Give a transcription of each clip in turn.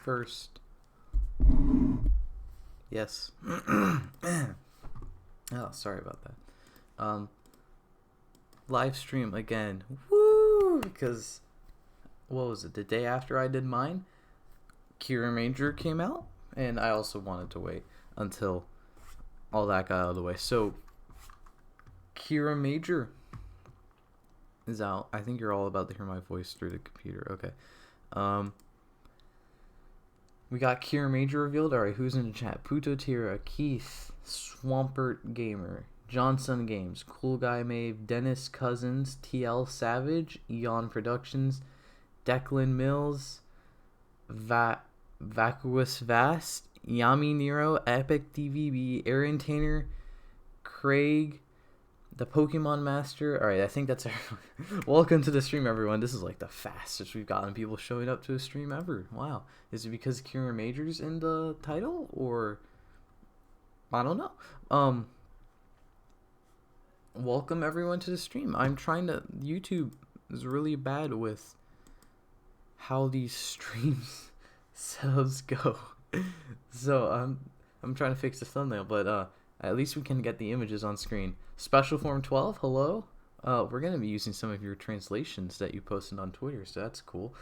first. Yes. Oh, sorry about that. Live stream again. Woo! Because, what was it? The day after I did mine, Kiramager came out, and I also wanted to wait until all that got out of the way. So, Kiramager is out. I think you're all about to hear my voice through the computer. Okay. We got Kiramager revealed. Alright, who's in the chat? Puto Tira, Keith, Swampert Gamer, Johnson Games, Cool Guy Mave, Dennis Cousins, TL Savage, Eon Productions, Declan Mills, Vacuous Vast, Yami Nero, Epic DVB, Aaron Tainer, Craig, the Pokemon Master. Alright, I think that's everyone. Welcome to the stream, everyone. This is like the fastest we've gotten people showing up to a stream ever. Wow. Is it because Kiramager's in the title? Or I don't know. Welcome everyone to the stream. I'm trying to... YouTube is really bad with how these streams setups go. So I'm trying to fix the thumbnail, but at least we can get the images on screen. Special Form 12, hello. We're gonna be using some of your translations that you posted on Twitter, so that's cool.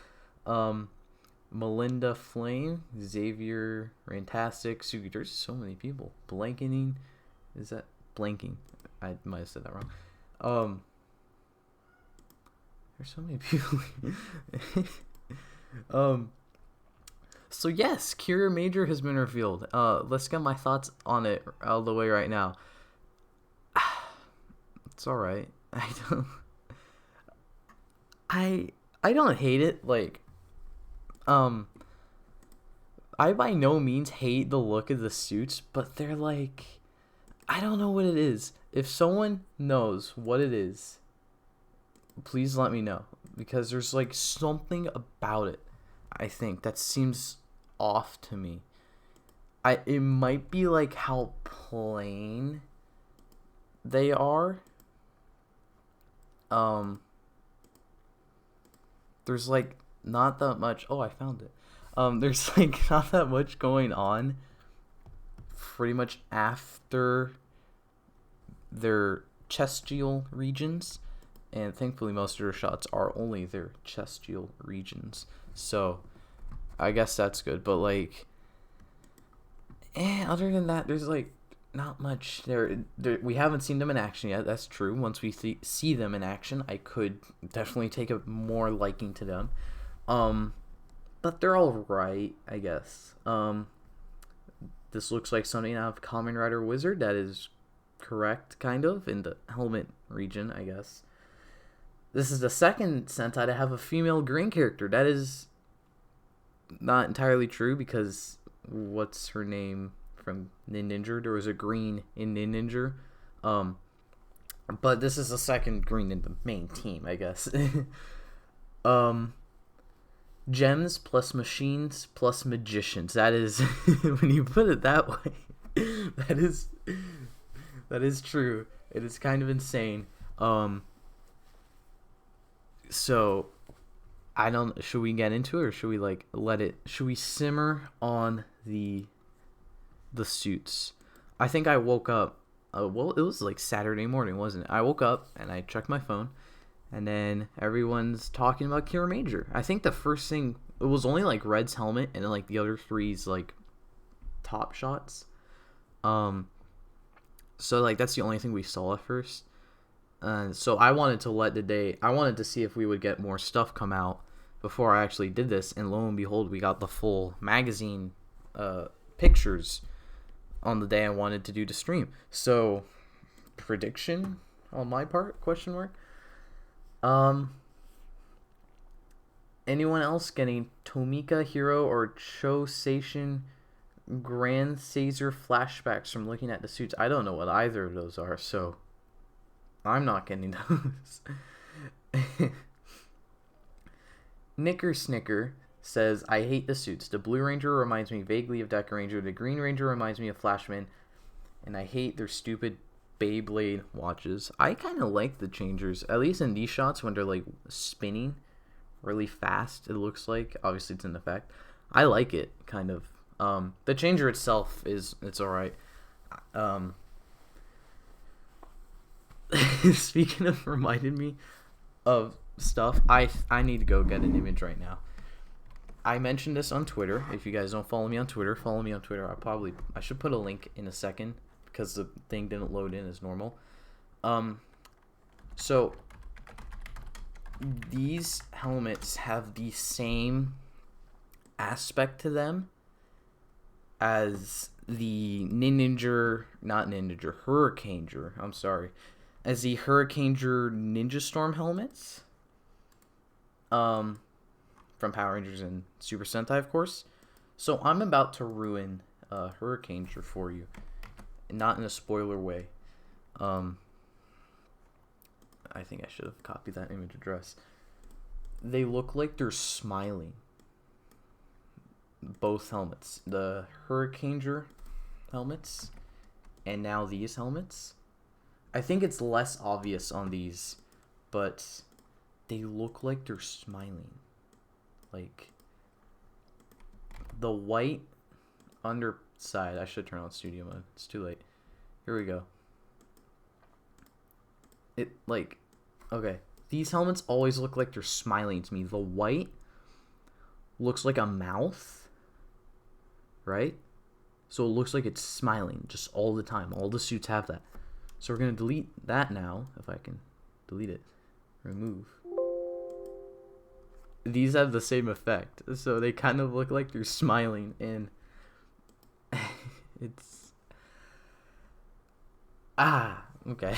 Melinda Flame, Xavier, Rantastic, Sugi. There's so many people. Blankening, is that blanking? I might have said that wrong. There's so many people. So yes, Kiramager has been revealed. Let's get my thoughts on it out of the way right now. It's alright. I don't hate it. Like, I by no means hate the look of the suits, but they're like, I don't know what it is. If someone knows what it is, please let me know, because there's like something about it, I think, that seems off to me. It might be like how plain they are. There's like not that much. Oh, I found it. There's like not that much going on pretty much after their chestial regions, and thankfully most of their shots are only their chestial regions, so I guess that's good. But like, other than that, there's like not much there. We haven't seen them in action yet, that's true. Once we see them in action, I could definitely take a more liking to them. But they're all right, I guess. This looks like something out of Kamen Rider Wizard. That is correct, kind of, in the helmet region, I guess. This is the second Sentai to have a female green character. That is not entirely true, because what's her name from Ninja? There was a green in Ninja. But this is the second green in the main team, I guess. Gems plus machines plus magicians. That is, when you put it that way, that is true. It is kind of insane. So I don't. Should we get into it, or should we like let it? Should we simmer on the suits? I think I woke up. Well, it was like Saturday morning, wasn't it? I woke up and I checked my phone, and then everyone's talking about Kiramager. I think the first thing, it was only like Red's helmet, and then like the other three's like top shots. So like that's the only thing we saw at first. So I wanted to see if we would get more stuff come out before I actually did this, and lo and behold, we got the full magazine pictures on the day I wanted to do the stream. So, prediction on my part? Question mark. Anyone else getting Tomika Hero or Cho Seishin Grand Caesar flashbacks from looking at the suits? I don't know what either of those are, so I'm not getting those. Knicker Snicker says, I hate the suits. The Blue Ranger reminds me vaguely of Deca Ranger. The Green Ranger reminds me of Flashman. And I hate their stupid Beyblade watches. I kind of like the changers, at least in these shots when they're like spinning really fast, it looks like. Obviously it's an effect. I like it, kind of. The changer itself it's alright. Um, Speaking of reminded me of stuff, I need to go get an image right now. I mentioned this on Twitter. If you guys don't follow me on Twitter, follow me on Twitter. I should put a link in a second because the thing didn't load in as normal. So these helmets have the same aspect to them as the Hurricaneger. I'm sorry, as the Hurricaneger Ninja Storm helmets. From Power Rangers and Super Sentai, of course. So I'm about to ruin Hurricaneger for you, not in a spoiler way. I think I should have copied that image address. They look like they're smiling. Both helmets, the Hurricaneger helmets, and now these helmets. I think it's less obvious on these, but they look like they're smiling. Like, the white underside. I should turn on studio mode. It's too late. Here we go. Okay. These helmets always look like they're smiling to me. The white looks like a mouth, right? So it looks like it's smiling just all the time. All the suits have that. So we're going to delete that now, if I can delete it. Remove. These have the same effect. So they kind of look like they're smiling, and it's... okay.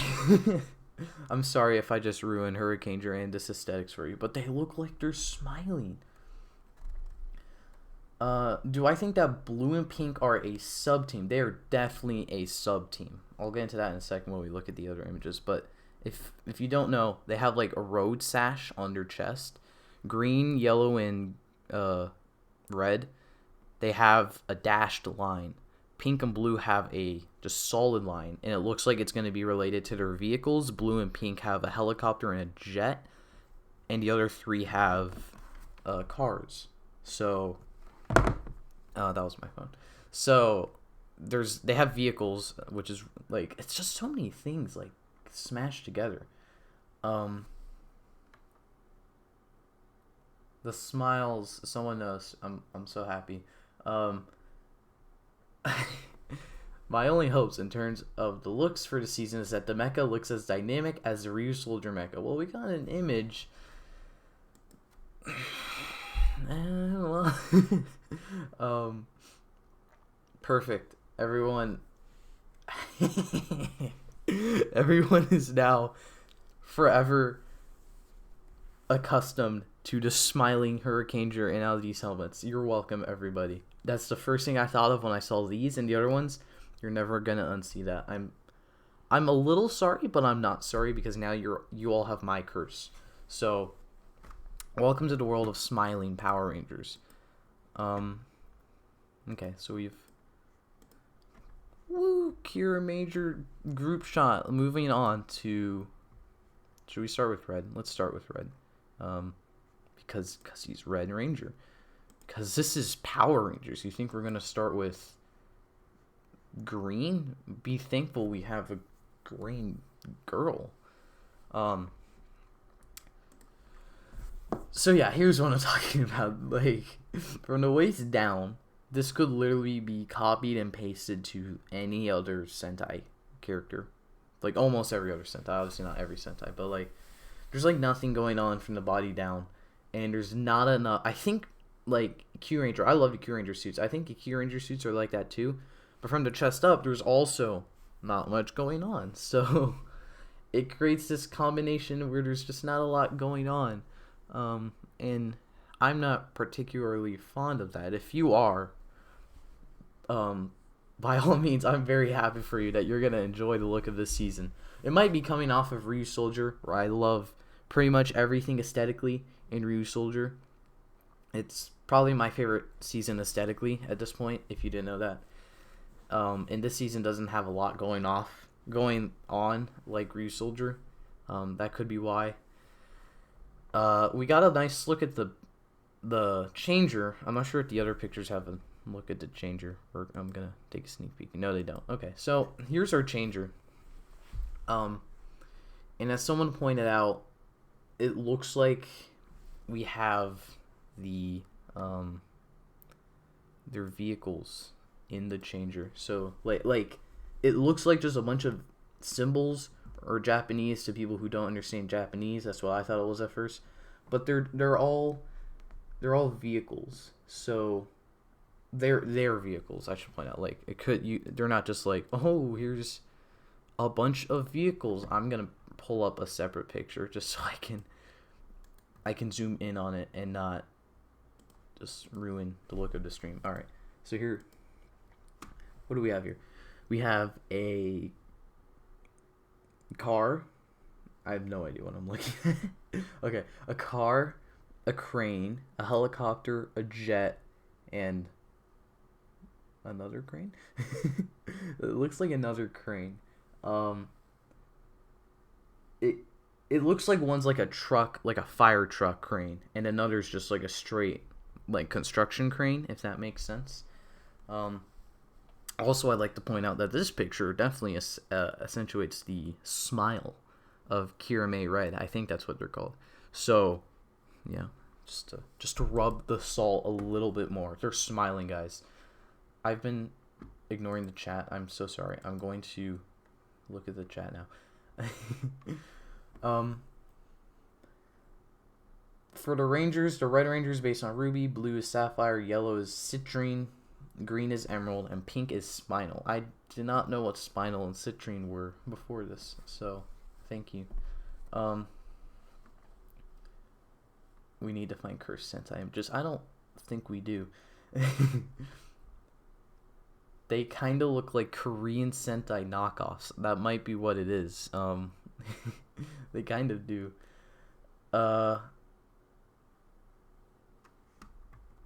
I'm sorry if I just ruined Hurricaneger and this aesthetics for you, but they look like they're smiling. Do I think that blue and pink are a sub-team? They are definitely a sub-team. I'll get into that in a second when we look at the other images, but if you don't know, they have like a road sash on their chest. Green, yellow, and red, they have a dashed line. Pink and blue have a just solid line, and it looks like it's going to be related to their vehicles. Blue and pink have a helicopter and a jet, and the other three have cars. So, that was my phone. So, they have vehicles, which is like, it's just so many things like smashed together. The smiles, someone knows. I'm so happy. My only hopes in terms of the looks for the season is that the mecha looks as dynamic as the Ryusoulger mecha. Well, we got an image. Perfect. Everyone is now forever accustomed to the smiling Hurricaneger and out of these helmets. You're welcome, everybody. That's the first thing I thought of when I saw these, and the other ones, you're never gonna unsee that. I'm a little sorry, but I'm not sorry because now you all have my curse. So, welcome to the world of smiling Power Rangers. Okay, so we've Kiramager group shot. Moving on to, should we start with red? Let's start with red. Because he's Red Ranger. Because this is Power Rangers. You think we're going to start with green? Be thankful we have a green girl. So yeah, here's what I'm talking about. Like, from the waist down, this could literally be copied and pasted to any other Sentai character. Like, almost every other Sentai. Obviously not every Sentai, but like, there's like nothing going on from the body down. And there's not enough. I think, like, Q-Ranger, I love the Q-Ranger suits. I think the Q-Ranger suits are like that too. But from the chest up, there's also not much going on. So it creates this combination where there's just not a lot going on. And I'm not particularly fond of that. If you are, by all means, I'm very happy for you that you're going to enjoy the look of this season. It might be coming off of Ryusoulger, where I love pretty much everything aesthetically in Ryusoulger. It's probably my favorite season aesthetically at this point, if you didn't know that. And this season doesn't have a lot going on like Ryusoulger. That could be why. We got a nice look at the the changer. I'm not sure if the other pictures have a look at the changer, or I'm gonna take a sneak peek. No, they don't. Okay, so here's our changer. And as someone pointed out, it looks like we have the their vehicles in the changer. So like it looks like just a bunch of symbols or Japanese to people who don't understand Japanese. That's what I thought it was at first. But they're all vehicles. So they're vehicles, I should point out. Like they're not just like, oh, here's a bunch of vehicles. I'm gonna pull up a separate picture just so I can zoom in on it and not just ruin the look of the stream. All right, so here, what do we have here? We have a car. I have no idea what I'm looking at. Okay, a car, a crane, a helicopter, a jet, and another crane. It looks like another crane. It looks like one's like a truck, like a fire truck crane, and another's just like a straight like construction crane, if that makes sense. Also, I'd like to point out that this picture definitely accentuates the smile of Kiramager Red. I think that's what they're called. So, yeah, just to rub the salt a little bit more. They're smiling, guys. I've been ignoring the chat. I'm so sorry. I'm going to look at the chat now. For the Rangers, the Red Ranger is based on Ruby, blue is Sapphire, yellow is Citrine, green is Emerald, and pink is Spinal. I did not know what Spinal and Citrine were before this, so thank you. We need to find Cursed Sentai. I don't think we do. They kind of look like Korean Sentai knockoffs. That might be what it is. They kind of do.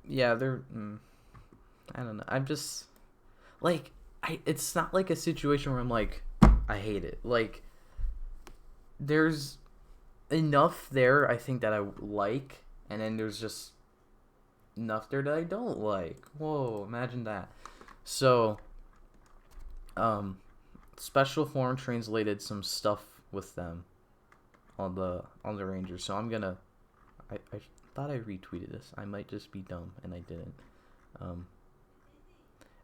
Yeah, they're. I don't know. I'm just like it's not like a situation where I'm like I hate it. Like there's enough there I think that I like, and then there's just enough there that I don't like. Whoa, imagine that. So, Special Form translated some stuff with them on the Rangers. So I'm gonna. I thought I retweeted this. I might just be dumb and I didn't.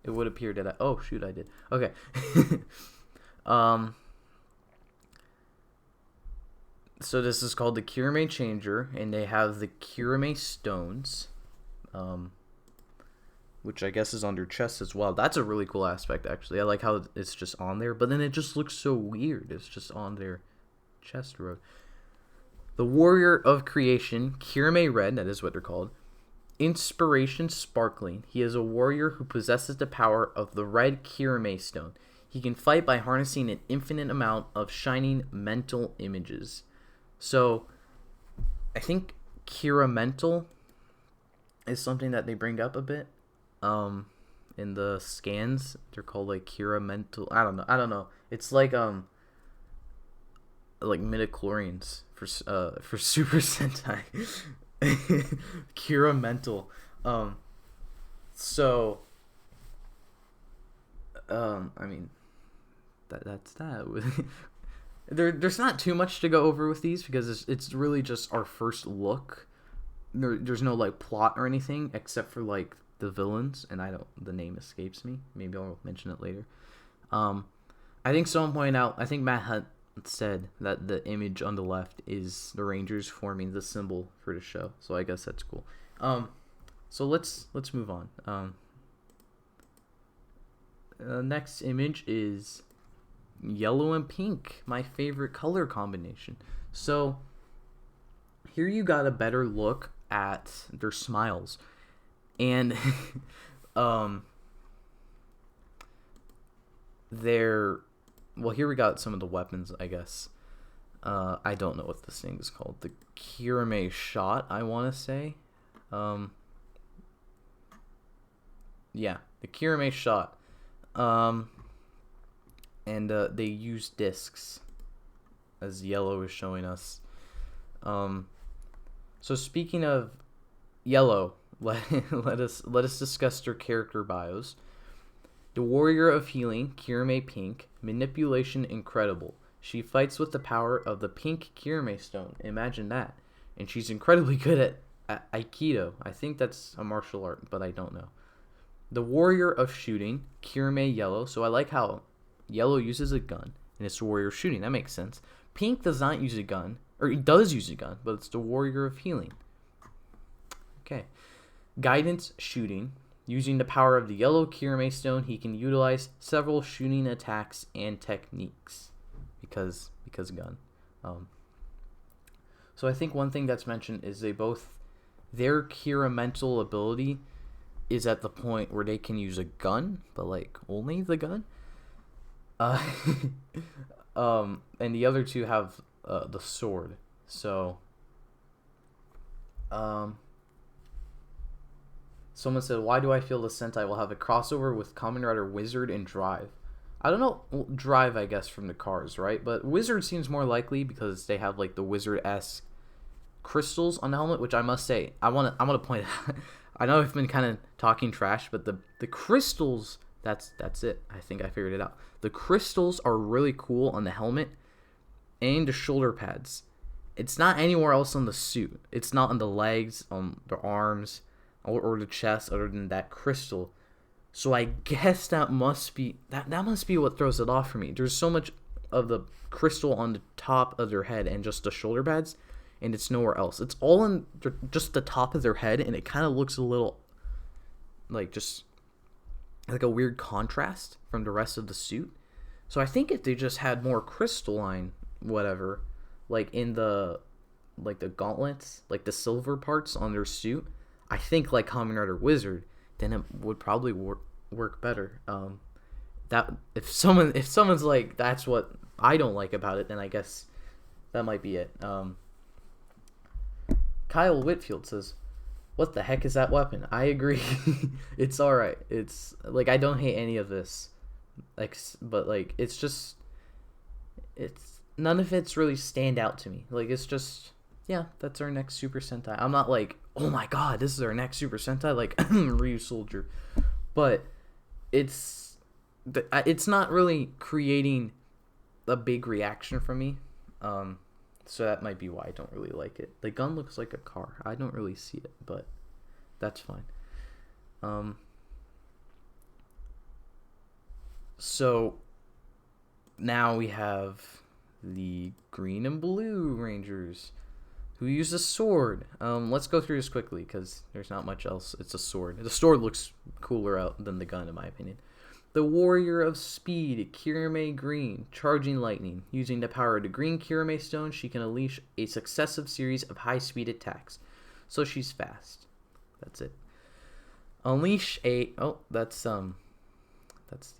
It would appear that oh shoot, I did. Okay. So this is called the Kirame Changer, and they have the Kirame Stones, which I guess is on their chest as well. That's a really cool aspect, actually. I like how it's just on there, but then it just looks so weird. It's just on their chest road. The Warrior of Creation, Kirame Red, that is what they're called. Inspiration Sparkling. He is a warrior who possesses the power of the red Kirame Stone. He can fight by harnessing an infinite amount of shining mental images. So, I think Kiramental is something that they bring up a bit. In the scans, they're called like Kiramental. I don't know. It's like midichlorians for Super Sentai. Kiramental. So I mean that's that. There's not too much to go over with these because it's really just our first look. There's no like plot or anything except for like the villains, and the name escapes me. Maybe I'll mention it later. I think someone pointed out, I think Matt Hunt said that the image on the left is the Rangers forming the symbol for the show, so I guess that's cool. So let's move on. Next image is yellow and pink, my favorite color combination. So here you got a better look at their smiles, and here we got some of the weapons, I guess. I don't know what this thing is called. The Kirame shot, I want to say. Yeah, the Kirame shot. And they use discs, as yellow is showing us. So speaking of Yellow. Let us discuss their character bios. The Warrior of Healing, Kirame Pink. Manipulation incredible. She fights with the power of the pink Kirame stone. Imagine that. And she's incredibly good at Aikido. I think that's a martial art, but I don't know. The Warrior of Shooting, Kirame Yellow. So I like how Yellow uses a gun, and it's the Warrior of Shooting. That makes sense. Pink does not use a gun, or he does use a gun, but it's the Warrior of Healing. Okay. Guidance Shooting. Using the power of the yellow Kirame stone, he can utilize several shooting attacks and techniques. Because gun. So I think one thing that's mentioned is their Kiramental ability is at the point where they can use a gun, but like only the gun. And the other two have the sword. So, someone said, why do I feel the Sentai will have a crossover with Kamen Rider Wizard and Drive? I don't know. Well, Drive, I guess, from the cars, right? But Wizard seems more likely because they have like the Wizard-esque crystals on the helmet, which I must say, I want to point out. I know I've been kind of talking trash, but the crystals, that's it. I think I figured it out. The crystals are really cool on the helmet and the shoulder pads. It's not anywhere else on the suit. It's not on the legs, on the arms, or the chest, other than that crystal. So I guess that must be what throws it off for me. There's so much of the crystal on the top of their head and just the shoulder pads, and it's nowhere else. It's all on just the top of their head, and it kind of looks a little like just like a weird contrast from the rest of the suit. So I think if they just had more crystalline whatever, like in the gauntlets, like the silver parts on their suit, I think like Kamen Rider Wizard, then it would probably work better. That if someone's like, that's what I don't like about it, then I guess that might be it. Kyle Whitfield says, what the heck is that weapon? I agree. It's alright. It's like, I don't hate any of this, like, but like it's just, it's none of it's really stand out to me. Like, it's just, yeah, that's our next Super Sentai. I'm not like, oh my god, this is our next Super Sentai, like Ryu Soldier. But it's not really creating a big reaction from me. So that might be why I don't really like it. The gun looks like a car. I don't really see it, but that's fine. So now we have the green and blue Rangers who use a sword. Let's go through this quickly because there's not much else. It's a sword. The sword looks cooler out than the gun, in my opinion. The Warrior of Speed, Kirame Green, Charging Lightning. Using the power of the green Kirame Stone, she can unleash a successive series of high-speed attacks. So she's fast. That's it. Unleash a... Oh, that's the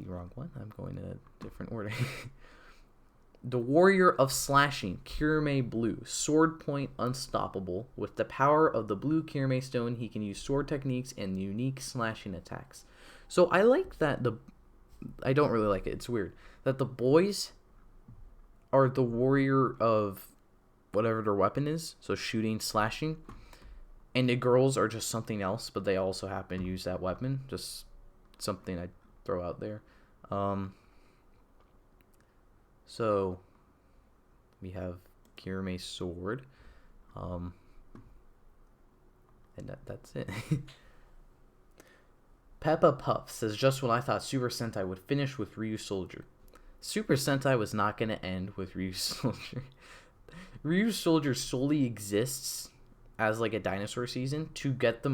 wrong one. I'm going in a different order. The Warrior of Slashing, Kirame Blue, Sword Point Unstoppable. With the power of the blue Kirame Stone, he can use sword techniques and unique slashing attacks. So I like that I don't really like it. It's weird that the boys are the warrior of whatever their weapon is, so shooting, slashing, and the girls are just something else, but they also happen to use that weapon. Just something I throw out there. So we have Kirame's sword, and that's it. Peppa Puff says, just when I thought Super Sentai would finish with Ryu Soldier. Super Sentai was not going to end with Ryu Soldier. Ryu Soldier solely exists as like a dinosaur season to get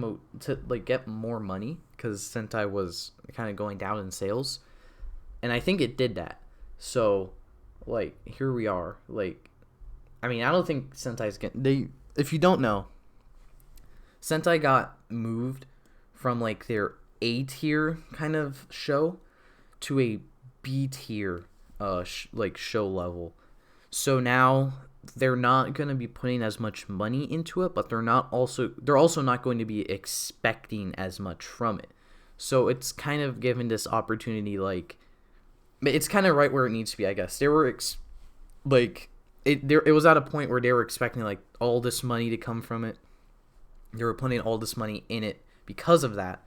get more money, because Sentai was kind of going down in sales, and I think it did that. So like here we are. Like, I mean, I don't think Sentai's if you don't know, Sentai got moved from like their A tier kind of show to a B tier show level. So now they're not going to be putting as much money into it, but they're also not going to be expecting as much from it. So it's kind of given this opportunity, like, it's kind of right where it needs to be, I guess. They were it was at a point where they were expecting like all this money to come from it, They were putting all this money in it because of that.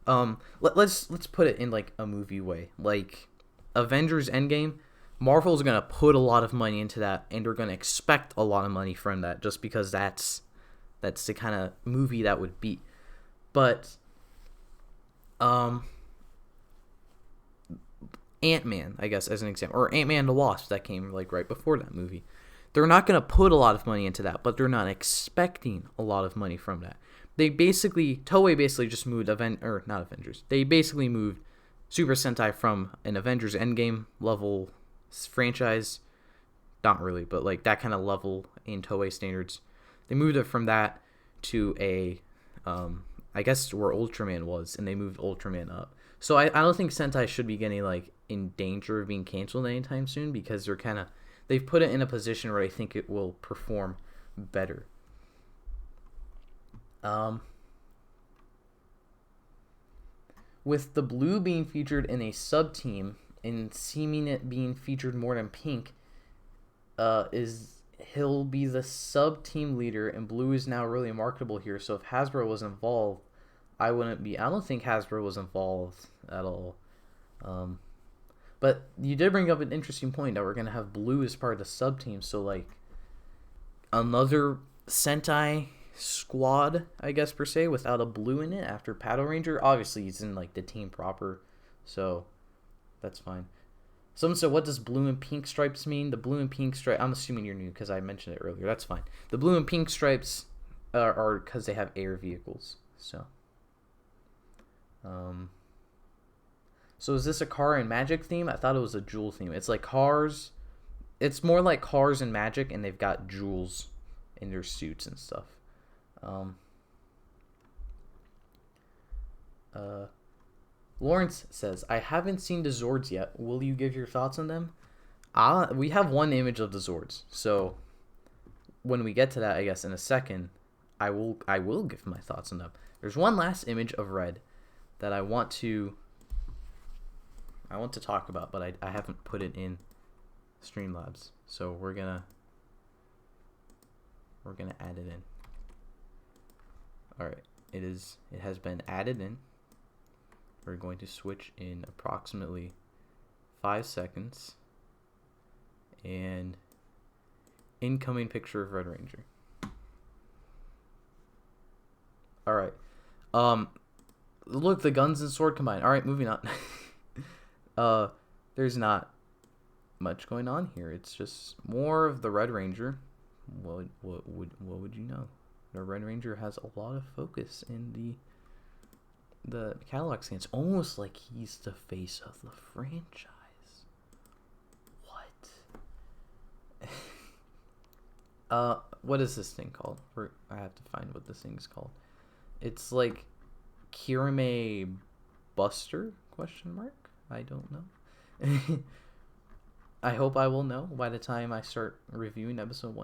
Let's put it in like a movie way. Like Avengers Endgame, Marvel's gonna put a lot of money into that, and they're gonna expect a lot of money from that, just because that's the kind of movie that would be. But Ant-Man, I guess, as an example, or Ant-Man and the Wasp that came like right before that movie. They're not going to put a lot of money into that, but they're not expecting a lot of money from that. Toei basically just moved not Avengers. They basically moved Super Sentai from an Avengers Endgame level franchise, not really, but like that kind of level in Toei standards. They moved it from that to I guess where Ultraman was, and they moved Ultraman up. So I don't think Sentai should be getting like in danger of being canceled anytime soon, because they've put it in a position where I think it will perform better. With the blue being featured in a sub-team and seeming it being featured more than pink, he'll be the sub-team leader, and blue is now really marketable here. So if Hasbro was involved, I don't think Hasbro was involved at all. But you did bring up an interesting point that we're going to have blue as part of the sub-team. So, like, another Sentai squad, I guess, per se, without a blue in it after Paddle Ranger. Obviously, he's in, like, the team proper. So, that's fine. Someone said, what does blue and pink stripes mean? The blue and pink stripe, I'm assuming you're new because I mentioned it earlier. That's fine. The blue and pink stripes are because they have air vehicles. So is this a car and magic theme? I thought it was a jewel theme. It's like cars. It's more like cars and magic, and they've got jewels in their suits and stuff. Lawrence says, I haven't seen the Zords yet. Will you give your thoughts on them? We have one image of the Zords. So when we get to that, I guess, in a second, I will give my thoughts on them. There's one last image of Red that I want to talk about, but I haven't put it in Streamlabs. So we're gonna add it in. All right, it has been added in. We're going to switch in approximately 5 seconds, and incoming picture of Red Ranger. All right. Look, the guns and sword combined. All right, moving on. There's not much going on here. It's just more of the Red Ranger. What would you know? The Red Ranger has a lot of focus in the catalog scene. It's almost like he's the face of the franchise. What? What is this thing called? I have to find what this thing is called. It's like Kiramager Buster? ? I don't know. I hope I will know by the time I start reviewing episode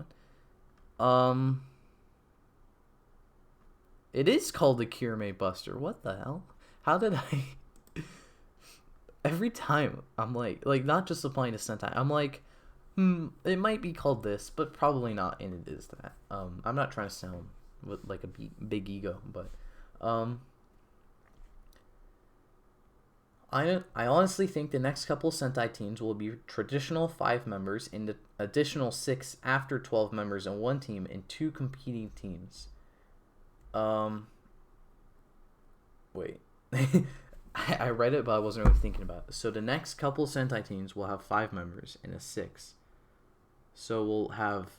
1. It is called the Kiramager Buster. What the hell? How did I... Every time I'm like not just applying to Sentai, I'm like, it might be called this, but probably not, and it is that. I'm not trying to sound with like a big ego, but I honestly think the next couple Sentai teams will be traditional 5 members and the additional 6 after 12 members in one team and 2 competing teams. Wait. I read it, but I wasn't really thinking about it. So the next couple Sentai teams will have 5 members and a 6. So we'll have...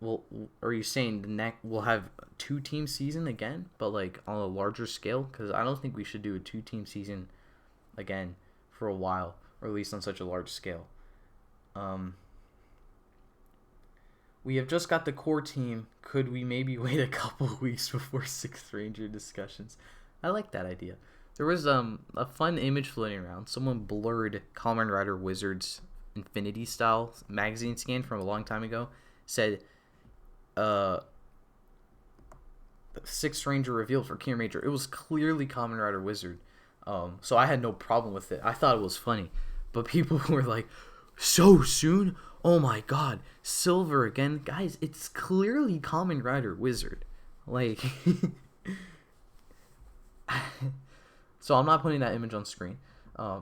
Well, are you saying we'll have 2-team season again, but like on a larger scale? Because I don't think we should do a 2-team season again for a while, or at least on such a large scale. We have just got the core team. Could we maybe wait a couple weeks before 6th Ranger discussions? I like that idea. There was a fun image floating around. Someone blurred Kamen Rider Wizards Infinity style magazine scan from a long time ago. Said 6th Ranger revealed for Kiramager. It was clearly Kamen Rider Wizard. So I had no problem with it. I thought it was funny. But people were like, so soon? Oh my god, silver again, guys! It's clearly Kamen Rider Wizard, like. So I'm not putting that image on screen. I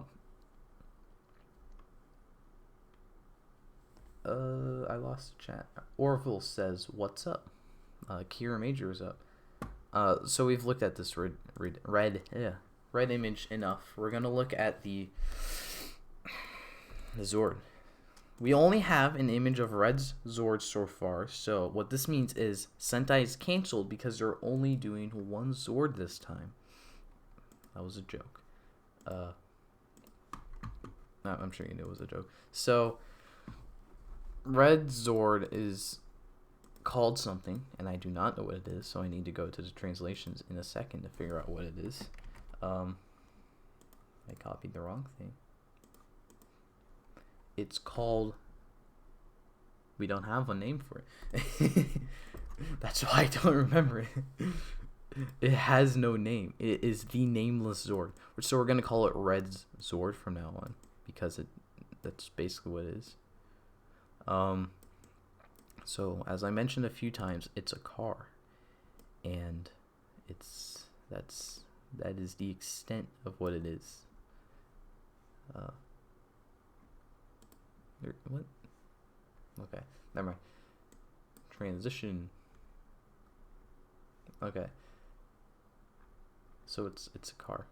lost the chat. Orville says, "What's up?" Kiramager is up. So we've looked at this red image enough. We're gonna look at the Zord. We only have an image of Red's Zord so far. So what this means is Sentai is canceled because they're only doing one Zord this time. That was a joke. I'm sure you knew it was a joke. So Red Zord is called something, and I do not know what it is, so I need to go to the translations in a second to figure out what it is. I copied the wrong thing. It's called... We don't have a name for it. That's why I don't remember it. It has no name. It is the nameless Zord. So we're going to call it Red's Zord from now on, because that's basically what it is. So as I mentioned a few times, it's a car, and that is the extent of what it is. What? Okay, never mind. Transition. Okay. So it's a car.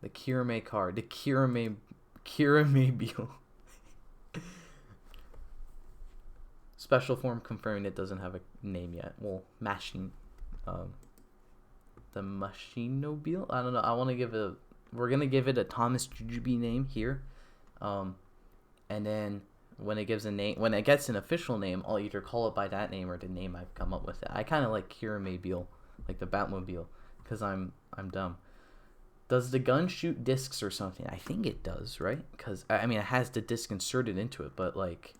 The Kirame car. The Kiramabile. Special form confirming it doesn't have a name yet. Well, machine. The Machinobile? I don't know. We're gonna give it a Thomas Jujubee name here. And then when it gets an official name, I'll either call it by that name or the name I've come up with. I kind of like Kiramabile, like the Batmobile, because I'm dumb. Does the gun shoot discs or something? I think it does, right? Because I mean, it has the disc inserted into it, but like,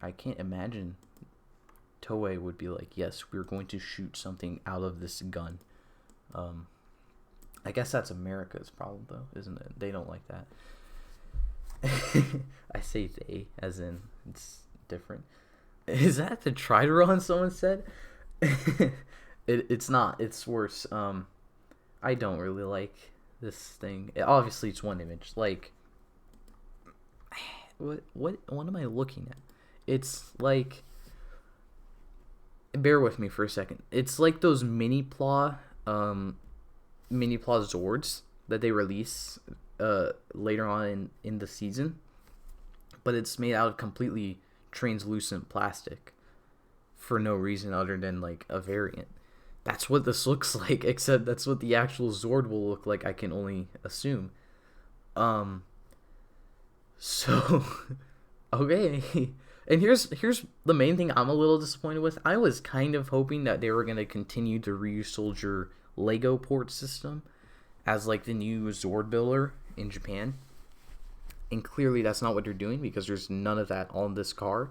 I can't imagine Toei would be like, yes, we're going to shoot something out of this gun. I guess that's America's problem, though, isn't it? They don't like that. I say they, as in it's different. Is that the Trideron someone said? It's not. It's worse. I don't really like this thing. Obviously, it's one image. Like, what am I looking at? It's like, bear with me for a second. It's like those mini Plot Zords that they release later on in the season, but it's made out of completely translucent plastic for no reason other than like a variant. That's what this looks like, except that's what the actual Zord will look like, I can only assume. So okay. And here's the main thing I'm a little disappointed with. I was kind of hoping that they were going to continue the Ryusoulger Lego port system as like the new Zord builder in Japan. And clearly that's not what they're doing, because there's none of that on this car.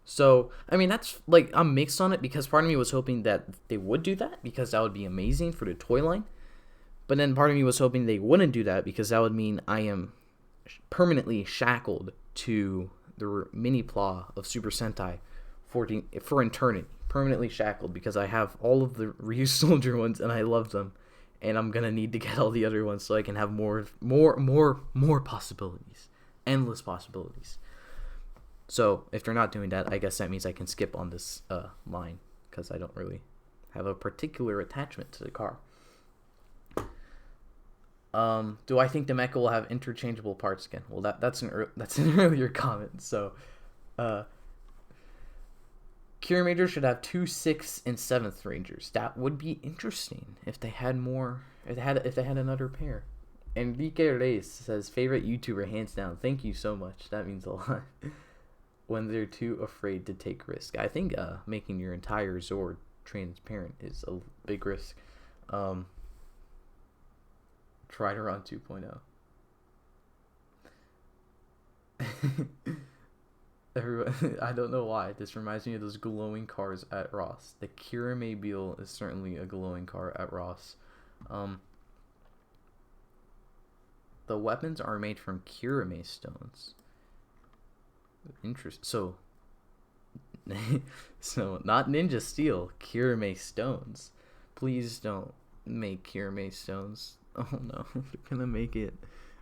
So, I mean, that's like, I'm mixed on it, because part of me was hoping that they would do that, because that would be amazing for the toy line. But then part of me was hoping they wouldn't do that, because that would mean I am permanently shackled to the mini plot of Super Sentai for eternity. Permanently shackled, because I have all of the Ryusoulger ones and I love them. And I'm gonna need to get all the other ones so I can have more possibilities. Endless possibilities. So, if they're not doing that, I guess that means I can skip on this line, because I don't really have a particular attachment to the car. Do I think the mecha will have interchangeable parts again? Well, that's an earlier comment. So, Kiramager should have 2 6th and 7th Rangers. That would be interesting if they had more. If they had another pair. Enrique Reyes says, favorite YouTuber hands down. Thank you so much. That means a lot. When they're too afraid to take risk. I think making your entire Zord transparent is a big risk. Tried her on 2.0. Everyone, I don't know why. This reminds me of those glowing cars at Ross. The Kiramabile is certainly a glowing car at Ross. The weapons are made from Kirame stones. Interest. So, so not Ninja Steel, Kirame Stones. Please don't make Kirame Stones. Oh no, they're gonna make it.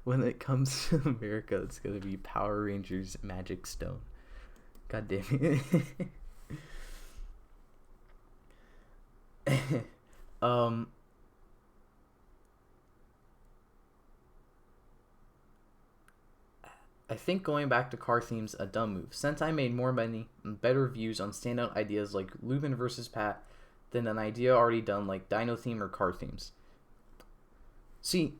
When it comes to America, it's gonna be Power Rangers Magic Stone. God damn it. um. I think going back to car themes a dumb move. Sentai made more money and better views on standout ideas like Lubin versus Pat than an idea already done like Dino theme or car themes. See,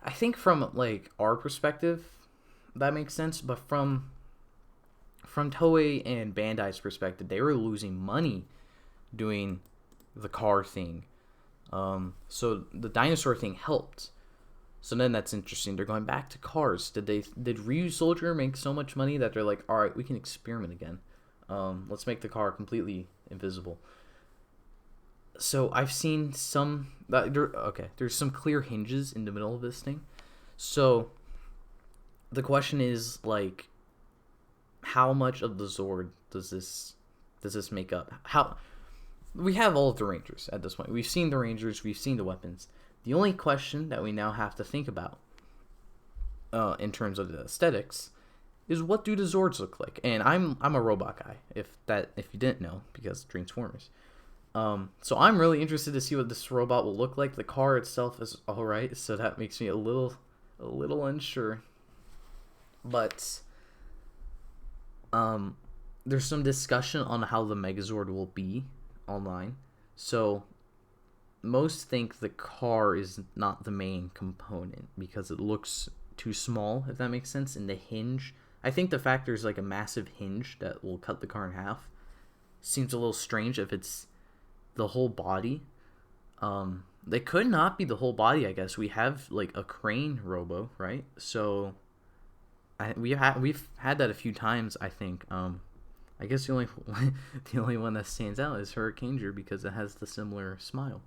I think from like our perspective, that makes sense, but from Toei and Bandai's perspective, they were losing money doing the car thing. So the dinosaur thing helped. So then that's interesting. They're going back to cars. Did Ryu Soldier make so much money that they're like, all right, we can experiment again. Let's make the car completely invisible. So I've seen some there's some clear hinges in the middle of this thing. So the question is like, how much of the Zord does this make up? How we have all of the Rangers at this point. We've seen the Rangers. We've seen the weapons. The only question that we now have to think about, in terms of the aesthetics, is what do the Zords look like? And I'm a robot guy, if you didn't know, because Transformers. So I'm really interested to see what this robot will look like. The car itself is alright, so that makes me a little unsure. But there's some discussion on how the Megazord will be online. So most think the car is not the main component because it looks too small, if that makes sense. And the hinge, I think the fact there's like a massive hinge that will cut the car in half seems a little strange if it's the whole body. They could not be the whole body, I guess. We have like a crane robo, right? So we've had that a few times, I think. I guess the only one that stands out is Hurricaneger because it has the similar smile.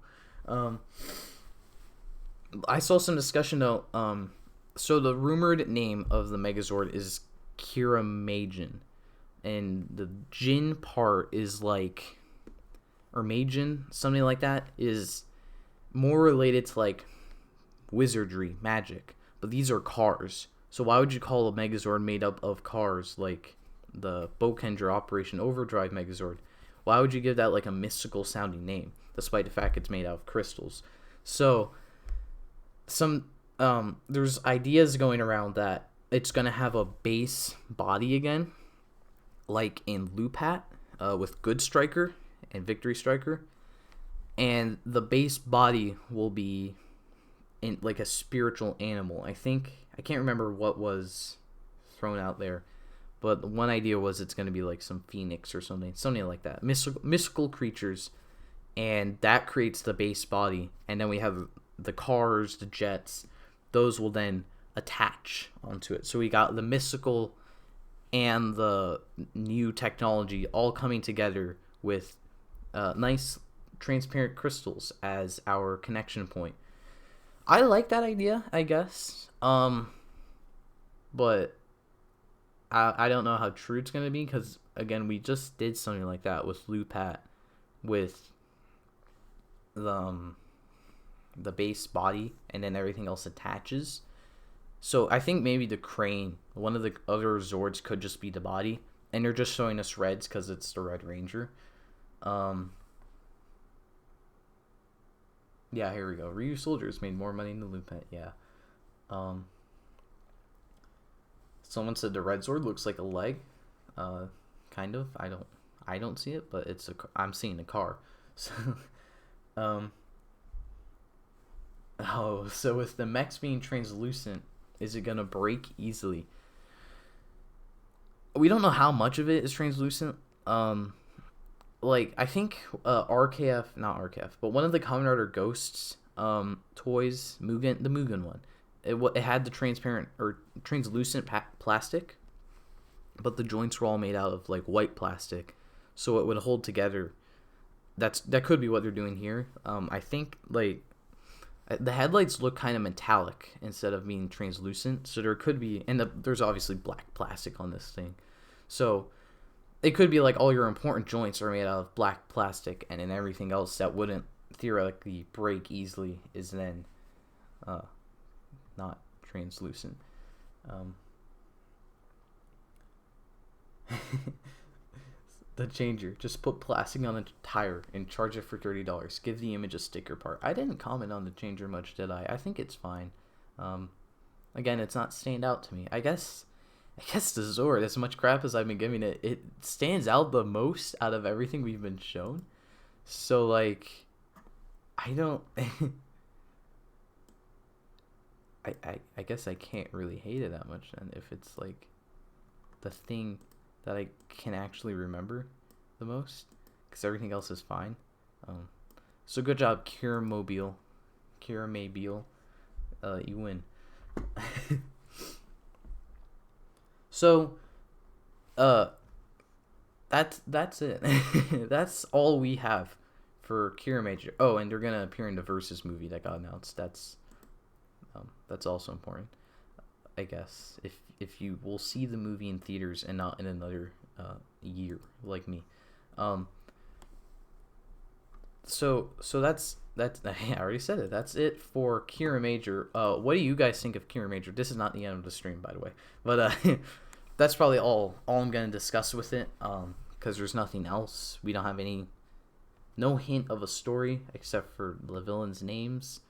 I saw some discussion though. So the rumored name of the Megazord is Kiramager, and the Jin part is like, or Majin, something like that, is more related to like wizardry, magic. But these are cars. So why would you call a Megazord made up of cars like the Bokender Operation Overdrive Megazord? Why would you give that like a mystical sounding name, despite the fact it's made out of crystals? So there's ideas going around that it's gonna have a base body again, like in Lupat, with Good Striker and Victory Striker, and the base body will be in like a spiritual animal. I can't remember what was thrown out there, but one idea was it's going to be like some phoenix or something like that. Mystical creatures, and that creates the base body. And then we have the cars, the jets. Those will then attach onto it. So we got the mystical and the new technology all coming together with nice transparent crystals as our connection point. I like that idea, I guess. But I don't know how true it's going to be because, again, we just did something like that with Lupat with the base body and then everything else attaches. So I think maybe the crane, one of the other Zords, could just be the body. And they're just showing us reds because it's the Red Ranger. Yeah, here we go. Ryu Soldiers made more money than Lupat. Yeah. Someone said the Red Zord looks like a leg. Kind of. I don't see it, but I'm seeing a car. So, so with the mechs being translucent, is it gonna break easily? We don't know how much of it is translucent. Like I think not RKF, but one of the Kamen Rider Ghosts toys, the Mugen one, it had the transparent or translucent plastic, but the joints were all made out of like white plastic, so it would hold together. That could be what they're doing here. I think like the headlights look kind of metallic instead of being translucent, so there could be, and there's obviously black plastic on this thing. So it could be like all your important joints are made out of black plastic, and then everything else that wouldn't theoretically break easily is then not translucent. The changer. Just put plastic on a tire and charge it for $30. Give the image a sticker part. I didn't comment on the changer much, did I? I think it's fine. Again, it's not stand out to me. I guess the Zord, as much crap as I've been giving it, it stands out the most out of everything we've been shown. So, like, I don't... I guess I can't really hate it that much then, if it's, like, the thing that I can actually remember the most, because everything else is fine. So good job, Kiramager. You win. So, that's it. That's all we have for Kiramager. Oh, and they're gonna appear in the Versus movie that got announced. That's also important, I guess. If you will see the movie in theaters and not in another year like me. So that's I already said it. That's it for Kiramager. What do you guys think of Kiramager? This is not the end of the stream, by the way. But that's probably all I'm gonna discuss with it. Because there's nothing else. We don't have no hint of a story except for the villains' names.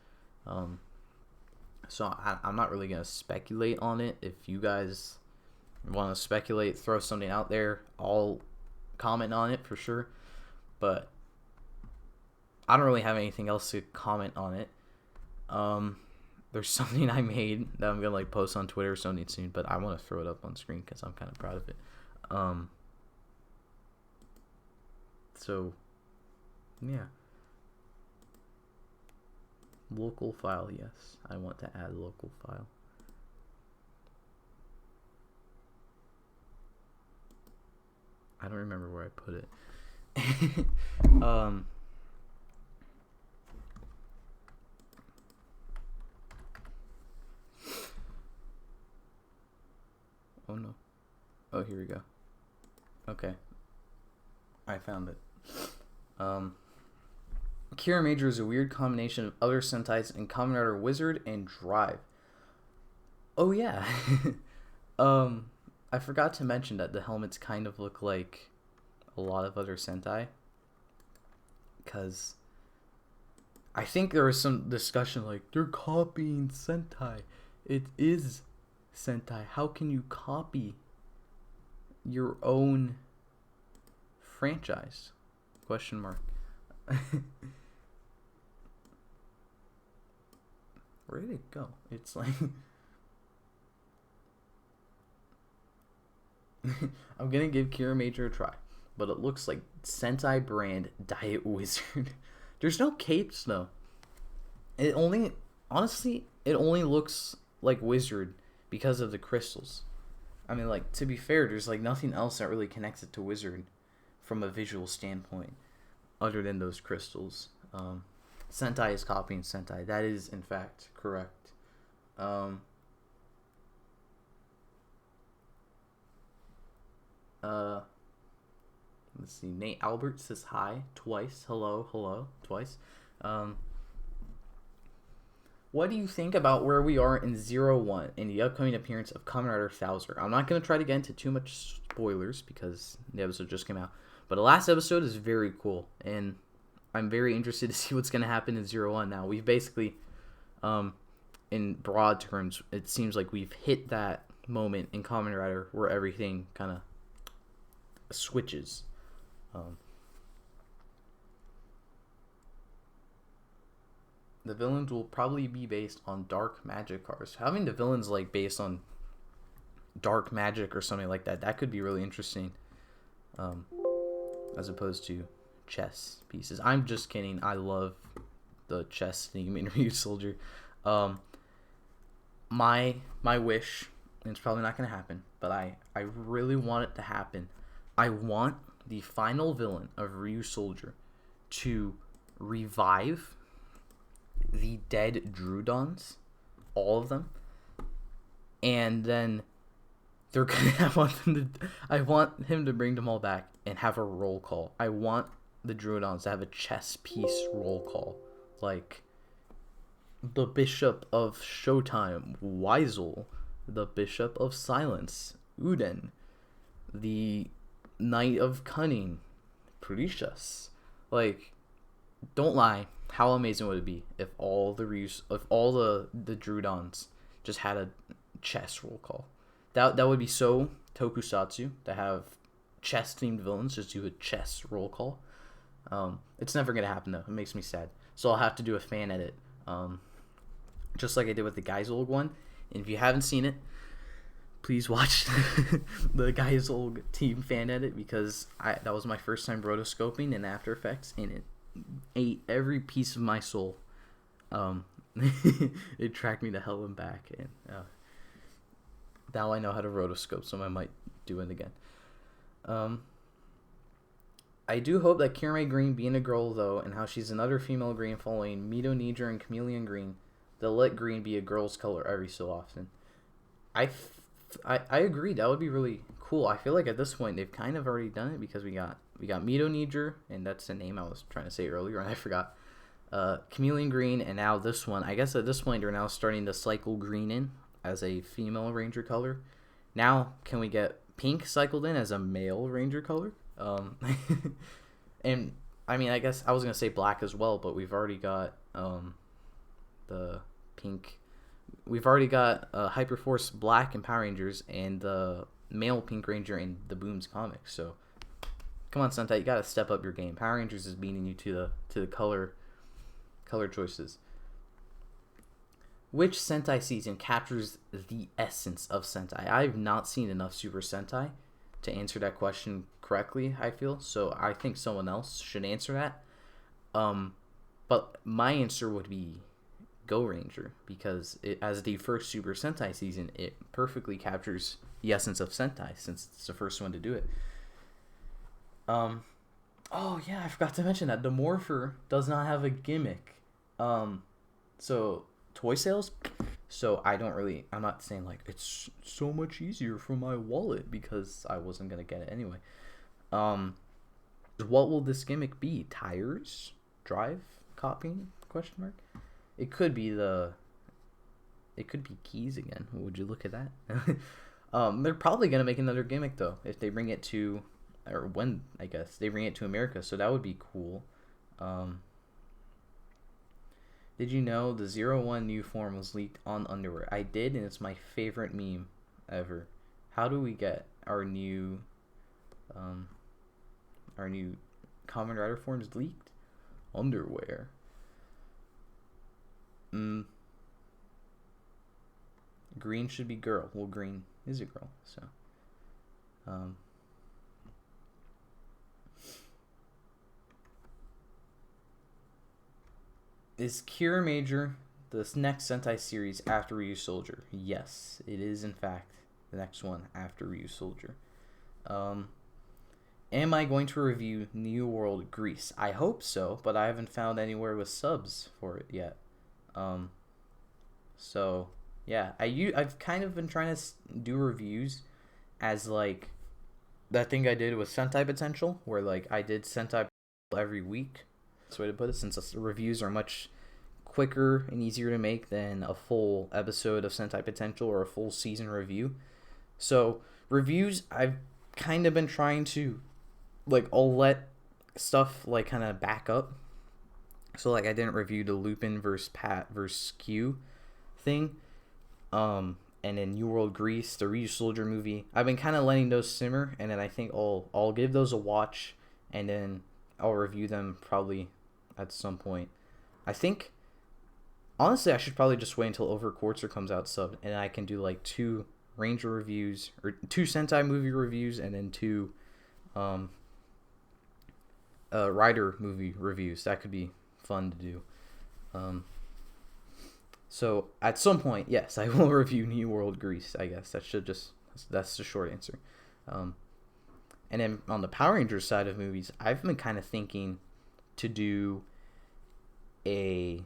So I'm not really gonna speculate on it. If you guys want to speculate, throw something out there, I'll comment on it for sure. But I don't really have anything else to comment on it. There's something I made that I'm gonna like post on Twitter or something soon, but I want to throw it up on screen because I'm kind of proud of it. So yeah. Local file, yes. I want to add local file. I don't remember where I put it. Oh no. Oh, here we go. Okay. I found it. Kiramager is a weird combination of other Sentais and Kamen Rider Wizard and Drive. Oh yeah. I forgot to mention that the helmets kind of look like a lot of other Sentai. Because I think there was some discussion like, they're copying Sentai. It is Sentai. How can you copy your own franchise? Question mark. Where did it go? It's like... I'm gonna give Kiramager a try, but it looks like Sentai brand Diet Wizard. There's no capes though. Honestly, it only looks like Wizard because of the crystals. I mean, like, to be fair, there's like nothing else that really connects it to Wizard from a visual standpoint other than those crystals. Sentai is copying Sentai. That is, in fact, correct. Let's see. Nate Albert says hi twice. Hello, twice. What do you think about where we are in 01 in the upcoming appearance of Kamen Rider Thouser? I'm not going to try to get into too much spoilers because the episode just came out. But the last episode is very cool, and I'm very interested to see what's going to happen in 01 now. We've basically, in broad terms, it seems like we've hit that moment in Kamen Rider where everything kind of switches. The villains will probably be based on dark magic cards. Having the villains like based on dark magic or something like that, that could be really interesting. As opposed to chess pieces. I'm just kidding. I love the chess theme in Ryu's Soldier. My wish, and it's probably not going to happen, but I really want it to happen. I want the final villain of Ryu's Soldier to revive the dead Drudons, all of them, and then They're gonna. I want him to bring them all back and have a roll call. I want the Druidons to have a chess piece roll call, like the Bishop of Showtime, Weisel, the Bishop of Silence, Uden, the Knight of Cunning, Precious. Like, don't lie. How amazing would it be if all the Drudons just had a chess roll call? That would be so tokusatsu to have chess themed villains just do a chess roll call. It's never gonna happen though. It makes me sad. So I'll have to do a fan edit, just like I did with the Geisel one. And if you haven't seen it, please watch the Geisel team fan edit, because that was my first time rotoscoping in After Effects, and it ate every piece of my soul. It tracked me to hell and back, and now I know how to rotoscope, so I might do it again. I do hope that Kiramager Green being a girl, though, and how she's another female Green following Mito Niger and Chameleon Green, they'll let Green be a girl's color every so often. I agree. That would be really cool. I feel like at this point they've kind of already done it, because we got Mito Niger, and that's the name I was trying to say earlier, and I forgot. Chameleon Green, and now this one. I guess at this point they're now starting to cycle Green in as a female Ranger color. Now, can we get Pink cycled in as a male Ranger color? And I mean, I guess I was gonna say Black as well, but we've already got the Pink. We've already got Hyperforce Black in Power Rangers, and the male Pink Ranger in the Booms comics. So come on, Sentai, you gotta step up your game. Power Rangers is beating you to the color choices. Which Sentai season captures the essence of Sentai? I've not seen enough Super Sentai to answer that question correctly, I feel. So I think someone else should answer that. But my answer would be Go Ranger, because as the first Super Sentai season, it perfectly captures the essence of Sentai, since it's the first one to do it. Oh yeah, I forgot to mention that the Morpher does not have a gimmick. So toy sales. So I'm not saying like it's so much easier for my wallet, because I wasn't gonna get it anyway. What will this gimmick be? Tires? Drive? Copying? Question mark. It could be keys again. Would you look at that? They're probably gonna make another gimmick though, if they bring it to, or when I guess they bring it to America. So that would be cool. Did you know the 01 new form was leaked on underwear? I did, and it's my favorite meme ever. How do we get our new Kamen Rider forms leaked? Underwear. Green should be girl. Well, Green is a girl, so. Is Kiramager the next Sentai series after Ryu Soldier? Yes, it is in fact the next one after Ryu Soldier. Am I going to review New World Grease? I hope so, but I haven't found anywhere with subs for it yet. So yeah, I've kind of been trying to do reviews as like that thing I did with Sentai Potential, where like I did Sentai every week. That's the way to put it, since the reviews are much quicker and easier to make than a full episode of Sentai Potential or a full season review. So reviews, I've kind of been trying to like, I'll let stuff like kind of back up. So like I didn't review the Lupin versus Pat versus Q thing, and then New World Grease, the Ryu Soldier movie. I've been kind of letting those simmer, and then I think I'll give those a watch, and then I'll review them probably at some point. I think honestly I should probably just wait until Over Quartzer comes out sub, and I can do like 2 Ranger reviews, or 2 Sentai movie reviews, and then 2 Rider movie reviews. That could be fun to do. So at some point, yes, I will review New World Grease. I guess that's the short answer. And then on the Power Rangers side of movies, I've been kind of thinking to do a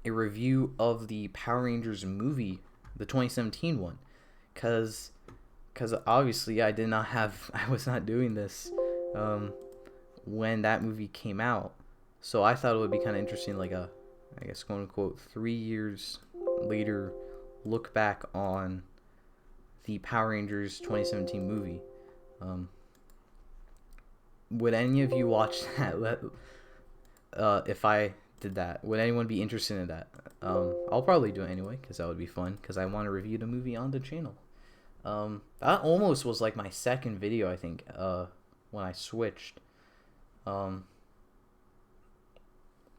review of the Power Rangers movie, the 2017 one. because obviously I was not doing this when that movie came out. So I thought it would be kind of interesting, like a, I guess, quote unquote, 3 years later look back on the Power Rangers 2017 movie. Would any of you watch that? If I did that, would anyone be interested in that? I'll probably do it anyway because that would be fun. Because I want to review the movie on the channel. That almost was like my second video, I think. When I switched. I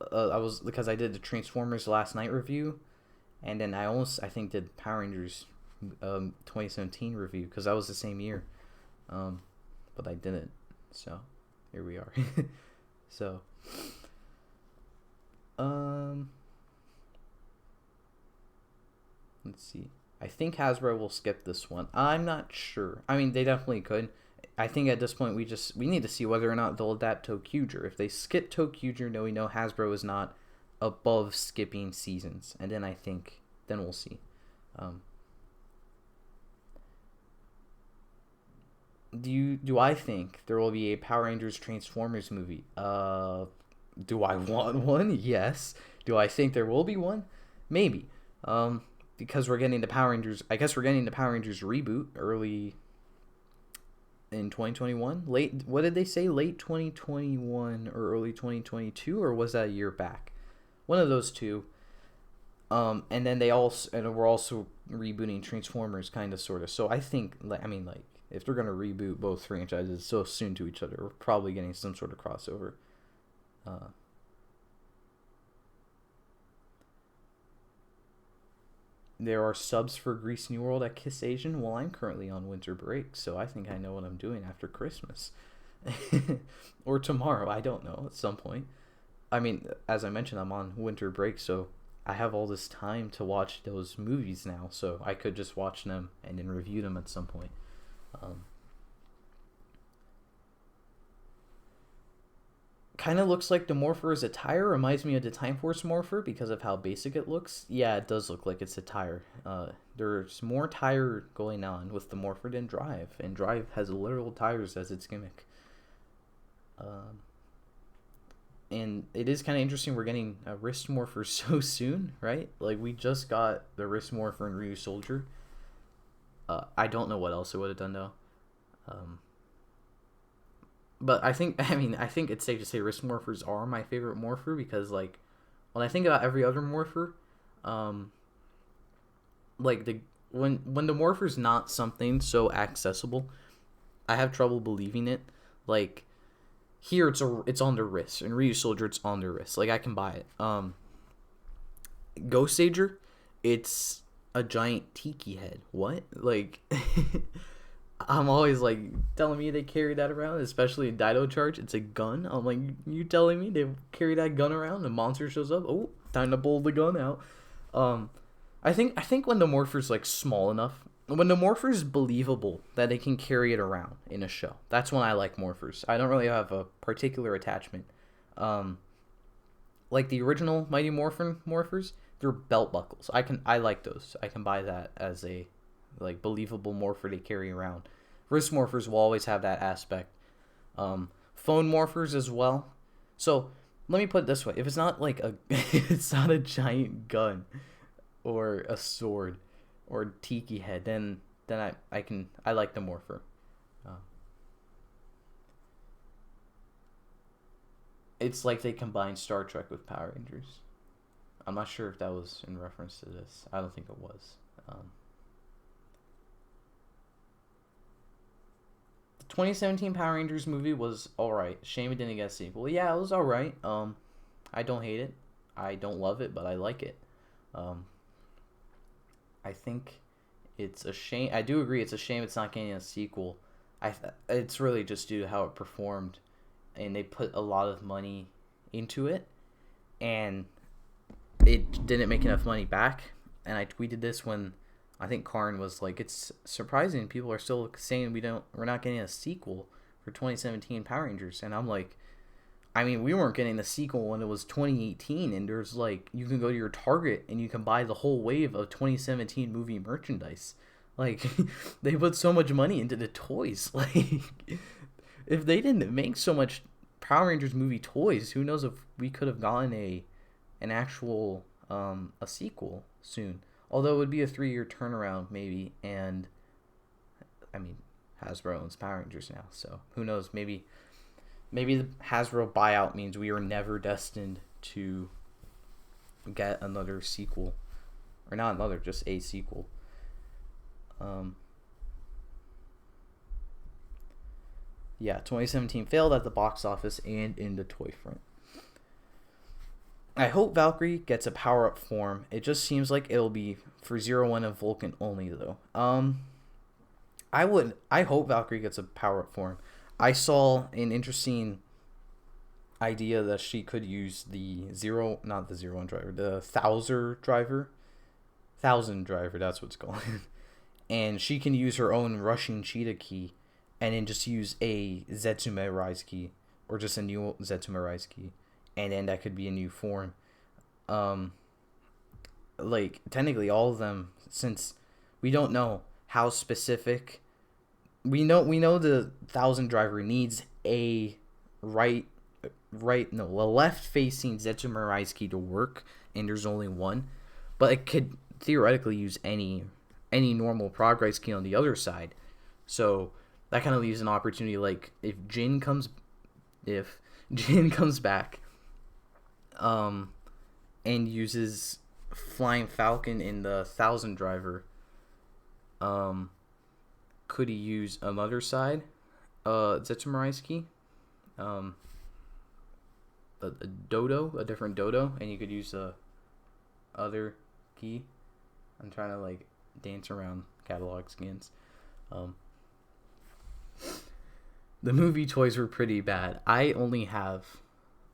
was, because I did the Transformers Last Night review, and then I think did Power Rangers 2017 review because that was the same year, but I didn't. So here we are. So let's see. I think Hasbro will skip this one. I'm not sure. I mean, they definitely could. I think at this point we need to see whether or not they'll adapt ToQger. If they skip ToQger, then we know Hasbro is not above skipping seasons, and then then we'll see. Do I think there will be a Power Rangers Transformers movie? Do I want one? Yes. Do I think there will be one? Maybe. Because we're getting the Power Rangers. I guess we're getting the Power Rangers reboot early in 2021. Late. What did they say? Late 2021 or early 2022, or was that a year back? One of those two. And then we're also rebooting Transformers, kind of, sort of. So I think, I mean, like, if they're gonna reboot both franchises so soon to each other, we're probably getting some sort of crossover. There are subs for Grease New World at Kiss Asian. Well, I'm currently on winter break, so I think I know what I'm doing after Christmas. Or tomorrow, I don't know, at some point. I mean, as I mentioned, I'm on winter break, so I have all this time to watch those movies now, so I could just watch them and then review them at some point. Kind of looks like the Morpher's attire. Reminds me of the Time Force Morpher because of how basic it looks. Yeah, it does look like it's attire. There's more tire going on with the Morpher than Drive, and Drive has literal tires as its gimmick. And it is kind of interesting we're getting a wrist Morpher so soon, right? Like, we just got the wrist Morpher in Ryu Soldier. I don't know what else it would have done, though. But I think it's safe to say wrist morphers are my favorite morpher because, like, when I think about every other morpher, like when the morpher's not something so accessible, I have trouble believing it. Like, here it's on the wrist. In Ryu Soldier, it's on the wrist. Like, I can buy it. Ghost Sager, it's a giant tiki head. What? Like, I'm always like, telling me they carry that around, especially in Dido Charge. It's a gun. I'm like, you telling me they carry that gun around? The monster shows up. Oh, time to pull the gun out. I think when the Morpher's like small enough, when the Morpher's believable that they can carry it around in a show, that's when I like Morphers. I don't really have a particular attachment. Like the original Mighty Morphin Morphers, they're belt buckles. I like those. I can buy that as a, like, believable morpher to carry around. Wrist morphers will always have that aspect. Phone morphers as well. So let me put it this way: if it's not like it's not a giant gun, or a sword, or a tiki head, then I like the morpher. It's like they combined Star Trek with Power Rangers. I'm not sure if that was in reference to this. I don't think it was. 2017 Power Rangers movie was alright. Shame it didn't get a sequel. Yeah, it was alright. I don't hate it. I don't love it, but I like it. I think it's a shame. I do agree it's a shame it's not getting a sequel. It's really just due to how it performed, and they put a lot of money into it, and it didn't make enough money back. And I tweeted this when I think Karn was like, it's surprising people are still saying we're not getting a sequel for 2017 Power Rangers. And I'm like, I mean, we weren't getting the sequel when it was 2018, and there's like, you can go to your Target and you can buy the whole wave of 2017 movie merchandise. Like, they put so much money into the toys. Like, if they didn't make so much Power Rangers movie toys, who knows if we could have gotten an actual a sequel soon. Although it would be a 3-year turnaround maybe, and I mean Hasbro owns Power Rangers now, so who knows? Maybe the Hasbro buyout means we are never destined to get another sequel, or not another, just a sequel. Yeah, 2017 failed at the box office and in the toy front. I hope Valkyrie gets a power-up form. It just seems like it'll be for 01 and Vulcan only, though. I hope Valkyrie gets a power-up form. I saw an interesting idea that she could use the not the 01 driver, the Thousand driver, that's what it's called. And she can use her own rushing cheetah key, and then just use a Zetsume Rise key, or just a new Zetsume Rise key, and then that could be a new form. Like, technically all of them, since we don't know how specific, we know the Thousand driver needs a left facing Zetsume Rise key to work, and there's only one, but it could theoretically use any normal progress key on the other side. So that kind of leaves an opportunity, like if Jin comes back and uses Flying Falcon in the Thousand driver, could he use another side Zetsume Rise key, a different dodo, and you could use the other key? I'm trying to like dance around catalog skins. The movie toys were pretty bad. I only have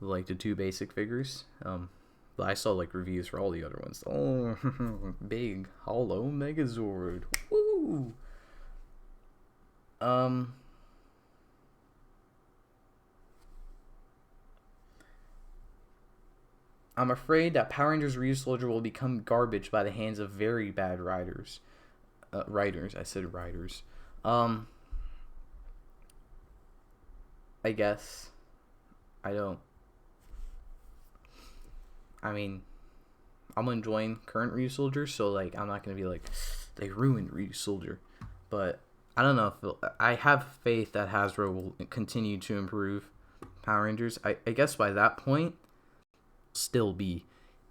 like the 2 basic figures. But I saw like reviews for all the other ones. Oh, big hollow Megazord. Woo! I'm afraid that Power Rangers Ryusoulger will become garbage by the hands of very bad writers. I said writers. I guess. I mean, I'm enjoying current Ryusoulger, so like I'm not gonna be like they ruined Ryusoulger, but I don't know if I have faith that Hasbro will continue to improve Power Rangers. I guess by that point, still be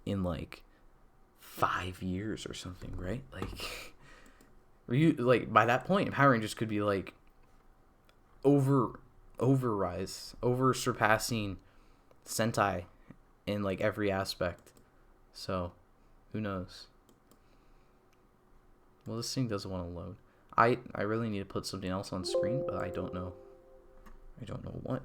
in like 5 years or something, right? Like by that point, Power Rangers could be like over surpassing Sentai in like every aspect. So who knows? Well, this thing doesn't want to load. I really need to put something else on screen, but I don't know what.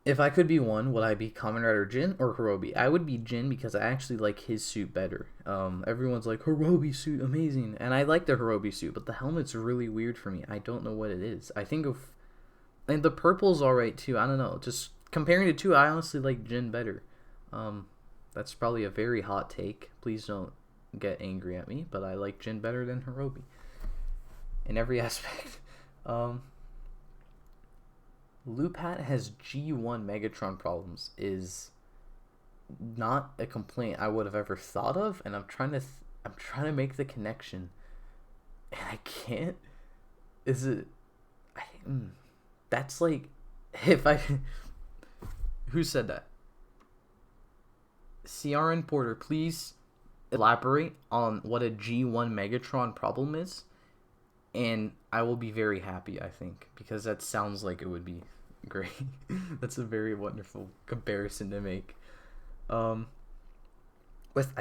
If I could be one, would I be Kamen Rider Jin or Hirobi? I would be Jin because I actually like his suit better. Everyone's like, Hirobi suit, amazing. And I like the Hirobi suit, but the helmet's really weird for me. I don't know what it is. And the purple's alright too. I don't know. Just comparing the two, I honestly like Jin better. That's probably a very hot take. Please don't get angry at me, but I like Jin better than Hirobi. In every aspect. Lupat has G1 Megatron problems is not a complaint I would have ever thought of, and I'm trying to make the connection, and I can't. Is it? That's like, if I. Who said that? CRN Porter, please elaborate on what a G1 Megatron problem is. And I will be very happy, I think, because that sounds like it would be great. That's a very wonderful comparison to make. I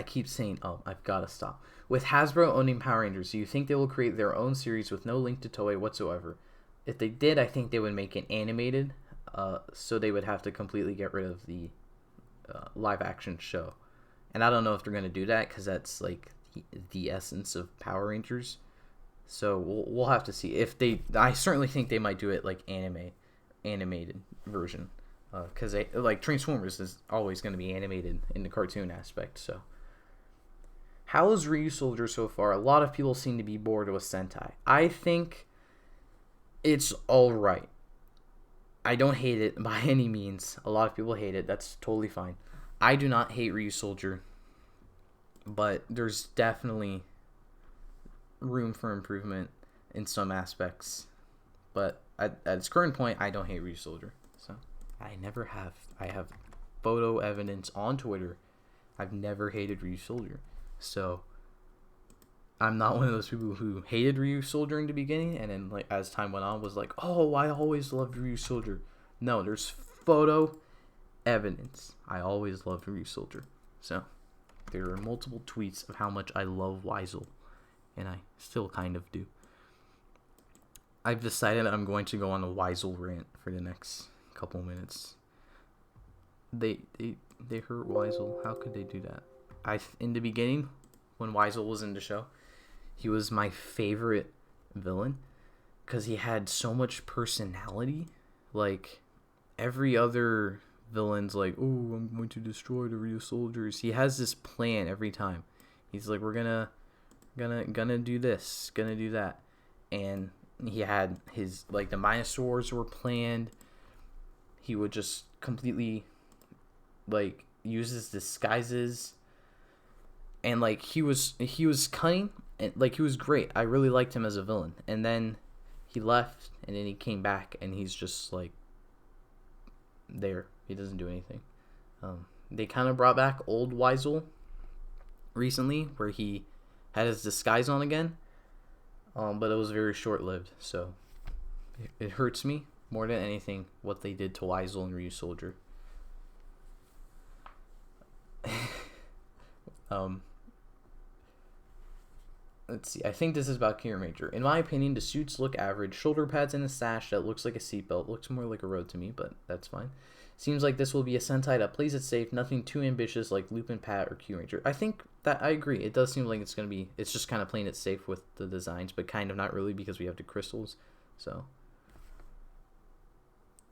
keep saying, I've got to stop. With Hasbro owning Power Rangers, do you think they will create their own series with no link to Toei whatsoever? If they did, I think they would make it animated, so they would have to completely get rid of the live-action show. And I don't know if they're going to do that, because that's like the essence of Power Rangers. So we'll have to see. I certainly think they might do it like animated version, because like Transformers is always going to be animated in the cartoon aspect. So How is Ryu Soldier so far? A lot of people seem to be bored with Sentai. I think it's alright. I don't hate it by any means. A lot of people hate it. That's totally fine. I do not hate Ryu Soldier, but there's definitely room for improvement in some aspects. But at its current point, I don't hate Ryu Soldier. So I never have. I have photo evidence on Twitter. I've never hated Ryu Soldier. So I'm not one of those people who hated Ryu Soldier in the beginning and then like as time went on was like, oh, I always loved Ryu Soldier. No, there's photo evidence. I always loved Ryu Soldier. So there are multiple tweets of how much I love Weisel. And I still kind of do. I've decided I'm going to go on a Weisel rant for the next couple minutes. They hurt Weisel. How could they do that? In the beginning, when Weisel was in the show, he was my favorite villain because he had so much personality. Like every other villain's like, oh, I'm going to destroy the real soldiers. He has this plan every time. He's like, we're gonna do this, gonna do that, and he had his like the Minosaurs were planned. He would just completely like use his disguises. And like he was cunning and like he was great. I really liked him as a villain. And then he left and then he came back and he's just like there. He doesn't do anything. They kind of brought back old Weisel recently where he had his disguise on again. But it was very short lived. So it hurts me more than anything what they did to Weisel and Ryu Soldier. Let's see. I think this is about Kiramager. In my opinion, the suits look average. Shoulder pads and a sash that looks like a seatbelt. Looks more like a robe to me, but that's fine. Seems like this will be a Sentai that plays it safe. Nothing too ambitious like Lupin Pat or Kiramager. I think that I agree. It does seem like it's going to be... It's just kind of playing it safe with the designs, but kind of not really because we have the crystals. So...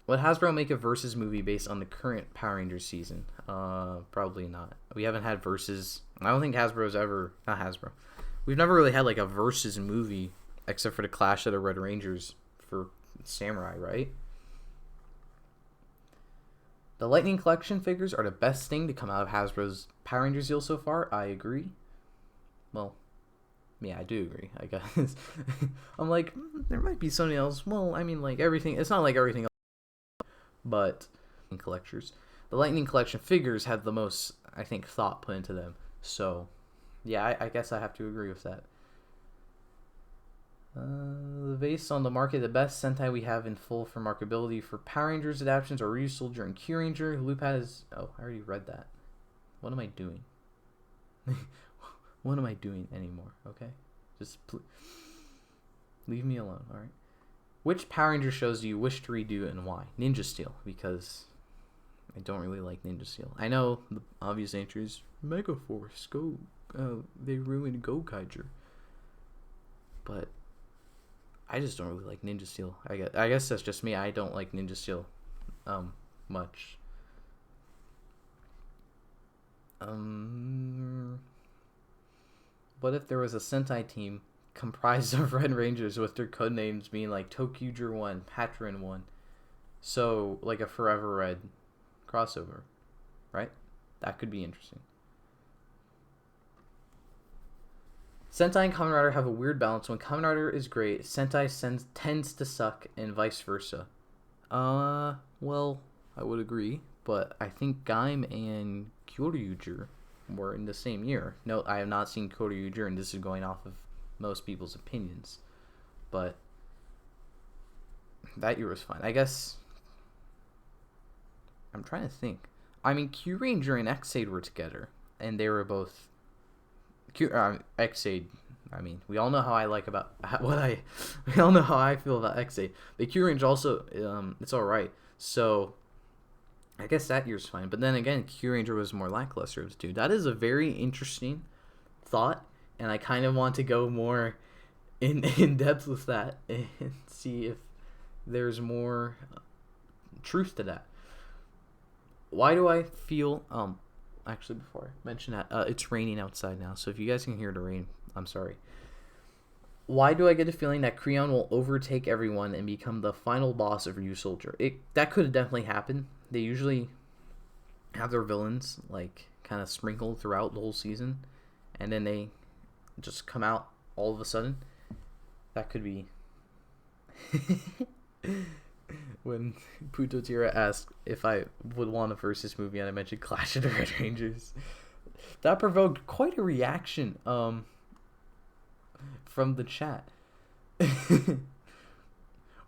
Would Hasbro make a Versus movie based on the current Power Rangers season? Probably not. We haven't had Versus... I don't think Hasbro's ever... Not Hasbro. We've never really had like a Versus movie except for the Clash of the Red Rangers for Samurai, right? The Lightning Collection figures are the best thing to come out of Hasbro's Power Rangers deal so far. I agree. Well, yeah, I do agree, I guess. I'm like, there might be something else. Well, I mean, like everything... It's not like everything else, but collectors. The Lightning Collection figures have the most, I think, thought put into them. So... yeah, I guess I have to agree with that. Based on the market, the best Sentai we have in full for marketability for Power Rangers adaptations are Ryu Soldier and Kyuranger. Loop has... Oh, I already read that. What am I doing? What am I doing anymore? Okay? Just leave me alone, alright? Which Power Ranger shows do you wish to redo and why? Ninja Steel, because I don't really like Ninja Steel. I know the obvious answer is Mega Force, go... they ruined Gokaiger. But I just don't really like Ninja Steel. I guess that's just me. I don't like Ninja Steel much. What if there was a Sentai team comprised of Red Rangers with their code names being like Tokyuger 1, Patron 1? So, like a Forever Red crossover, right? That could be interesting. Sentai and Kamen Rider have a weird balance. When Kamen Rider is great, Sentai tends to suck, and vice versa. Well, I would agree, but I think Gaim and Kyoryuger were in the same year. No, I have not seen Kyoryuger, and this is going off of most people's opinions. But that year was fine. I guess... I'm trying to think. I mean, Kyuranger and X-Aid were together, and they were both... X-Aid, I mean, we all know how I like about we all know how I feel about X-Aid. The Q-Range also, it's alright. So, I guess that year's fine. But then again, Q-Ranger was more lackluster of the two. That is a very interesting thought, and I kind of want to go more in depth with that and see if there's more truth to that. Why do I feel, actually, before I mention that, it's raining outside now, so if you guys can hear the rain, I'm sorry. Why do I get a feeling that Creon will overtake everyone and become the final boss of Ryu Soldier? That could have definitely happened. They usually have their villains, like, kind of sprinkled throughout the whole season, and then they just come out all of a sudden. That could be... When Putotira asked if I would want a versus movie and I mentioned Clash of the Red Rangers, that provoked quite a reaction from the chat.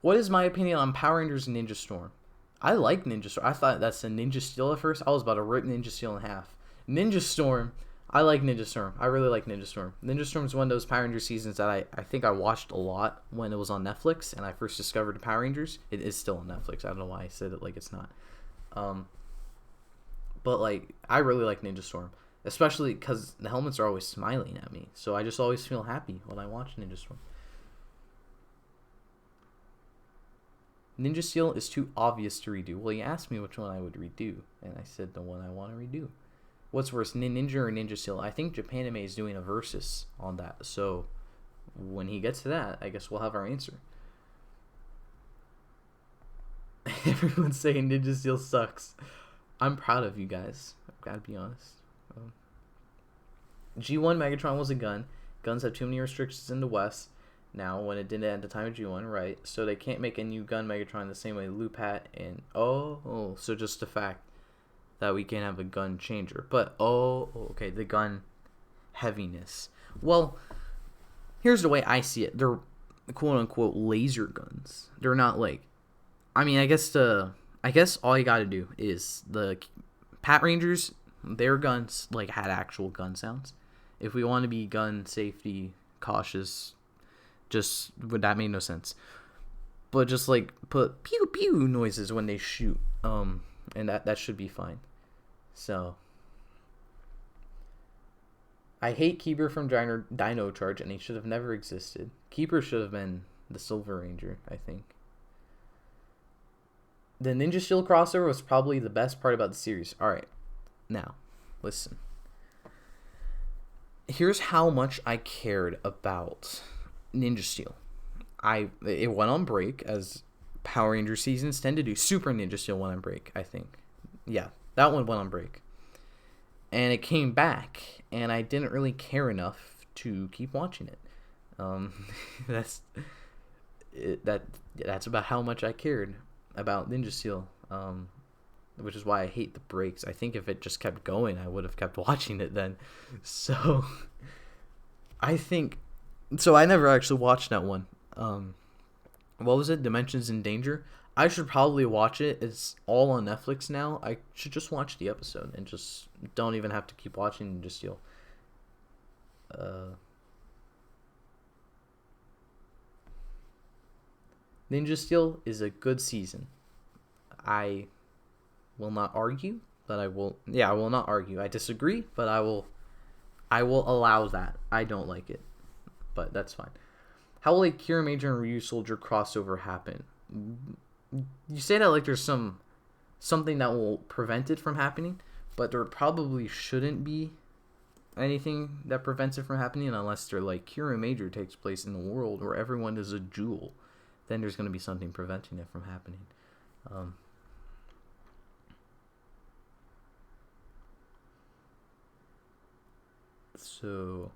What is my opinion on Power Rangers Ninja Storm? I like Ninja Storm. I thought that's a Ninja Steel at first. I was about to rip Ninja Steel in half. Ninja Storm, I like Ninja Storm. I really like Ninja Storm. Ninja Storm is one of those Power Rangers seasons that I think I watched a lot when it was on Netflix and I first discovered the Power Rangers. It is still on Netflix. I don't know why I said it like it's not. But like, I really like Ninja Storm, especially because the helmets are always smiling at me. So I just always feel happy when I watch Ninja Storm. Ninja Steel is too obvious to redo. Well, you asked me which one I would redo, and I said the one I want to redo. What's worse, Ninja or Ninja Steel? I think Japanime is doing a versus on that. So when he gets to that, I guess we'll have our answer. Everyone's saying Ninja Steel sucks. I'm proud of you guys. I've got to be honest. G1 Megatron was a gun. Guns have too many restrictions in the West now when it didn't at the time of G1, right? So they can't make a new gun Megatron the same way Loop had. And so just the fact that we can't have a gun changer. But, okay, the gun heaviness. Well, here's the way I see it. They're quote-unquote laser guns. They're not like... I mean, I guess all you gotta do is the Pat Rangers, their guns, like, had actual gun sounds. If we want to be gun safety cautious, that made no sense. But just, like, put pew-pew noises when they shoot. And that should be fine. So, I hate Keeper from Dino Charge, and he should have never existed. Keeper should have been the Silver Ranger, I think. The Ninja Steel crossover was probably the best part about the series. Alright, now, listen. Here's how much I cared about Ninja Steel. It went on break, as Power Ranger seasons tend to do. Super Ninja Steel went on break, I think. Yeah. That one went on break. And it came back, and I didn't really care enough to keep watching it. That's about how much I cared about Ninja Steel, which is why I hate the breaks. I think if it just kept going, I would have kept watching it then. So, I never actually watched that one. What was it? Dimensions in Danger? I should probably watch it. It's all on Netflix now. I should just watch the episode and just don't even have to keep watching Ninja Steel. Ninja Steel is a good season. I will not argue, but I will not argue. I disagree, but I will allow that. I don't like it, but that's fine. How will a Kiramager and Ryu Soldier crossover happen? You say that like there's something that will prevent it from happening, but there probably shouldn't be anything that prevents it from happening unless they're like Kiramager takes place in a world where everyone is a jewel. Then there's going to be something preventing it from happening. So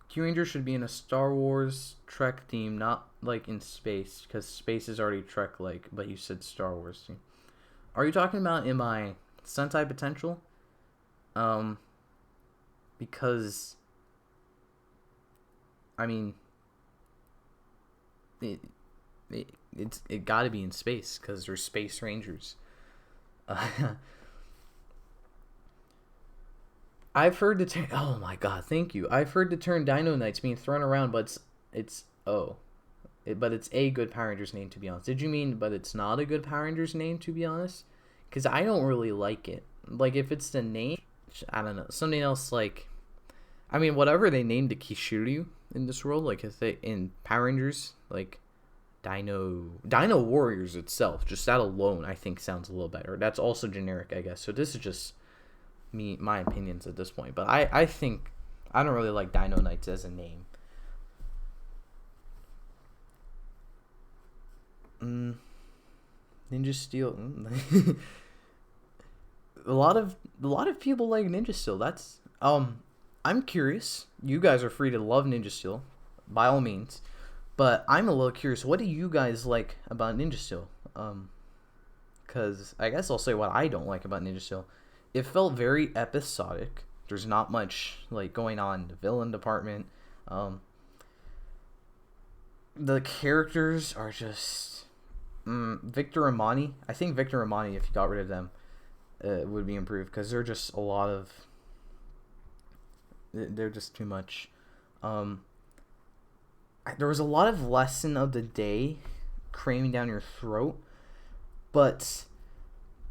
Q-Ranger should be in a Star Wars Trek theme, not like in space, because space is already Trek-like, but you said Star Wars theme. Are you talking about in my Sentai potential? Because I mean, it gotta be in space because they're space rangers. I've heard the term. Oh my god, thank you. I've heard the term Dino Knights being thrown around, but it's a good Power Rangers name, to be honest. Did you mean but it's not a good Power Rangers name, to be honest? Because I don't really like it. Like if it's the name, I don't know, something else like. I mean, whatever they named the Kishiryu in this world, like if they in Power Rangers, like Dino Warriors itself, just that alone, I think sounds a little better. That's also generic, I guess. So this is just my opinions at this point. But I think I don't really like Dino Knights as a name. Ninja Steel. a lot of people like Ninja Steel. That's I'm curious. You guys are free to love Ninja Steel, by all means. But I'm a little curious. What do you guys like about Ninja Steel? Because I guess I'll say what I don't like about Ninja Steel. It felt very episodic. There's not much like going on in the villain department. The characters are just Victor and Monty. I think Victor and Monty, if you got rid of them, would be improved because they're just a lot of. They're just too much. There was a lot of lesson of the day cramming down your throat, but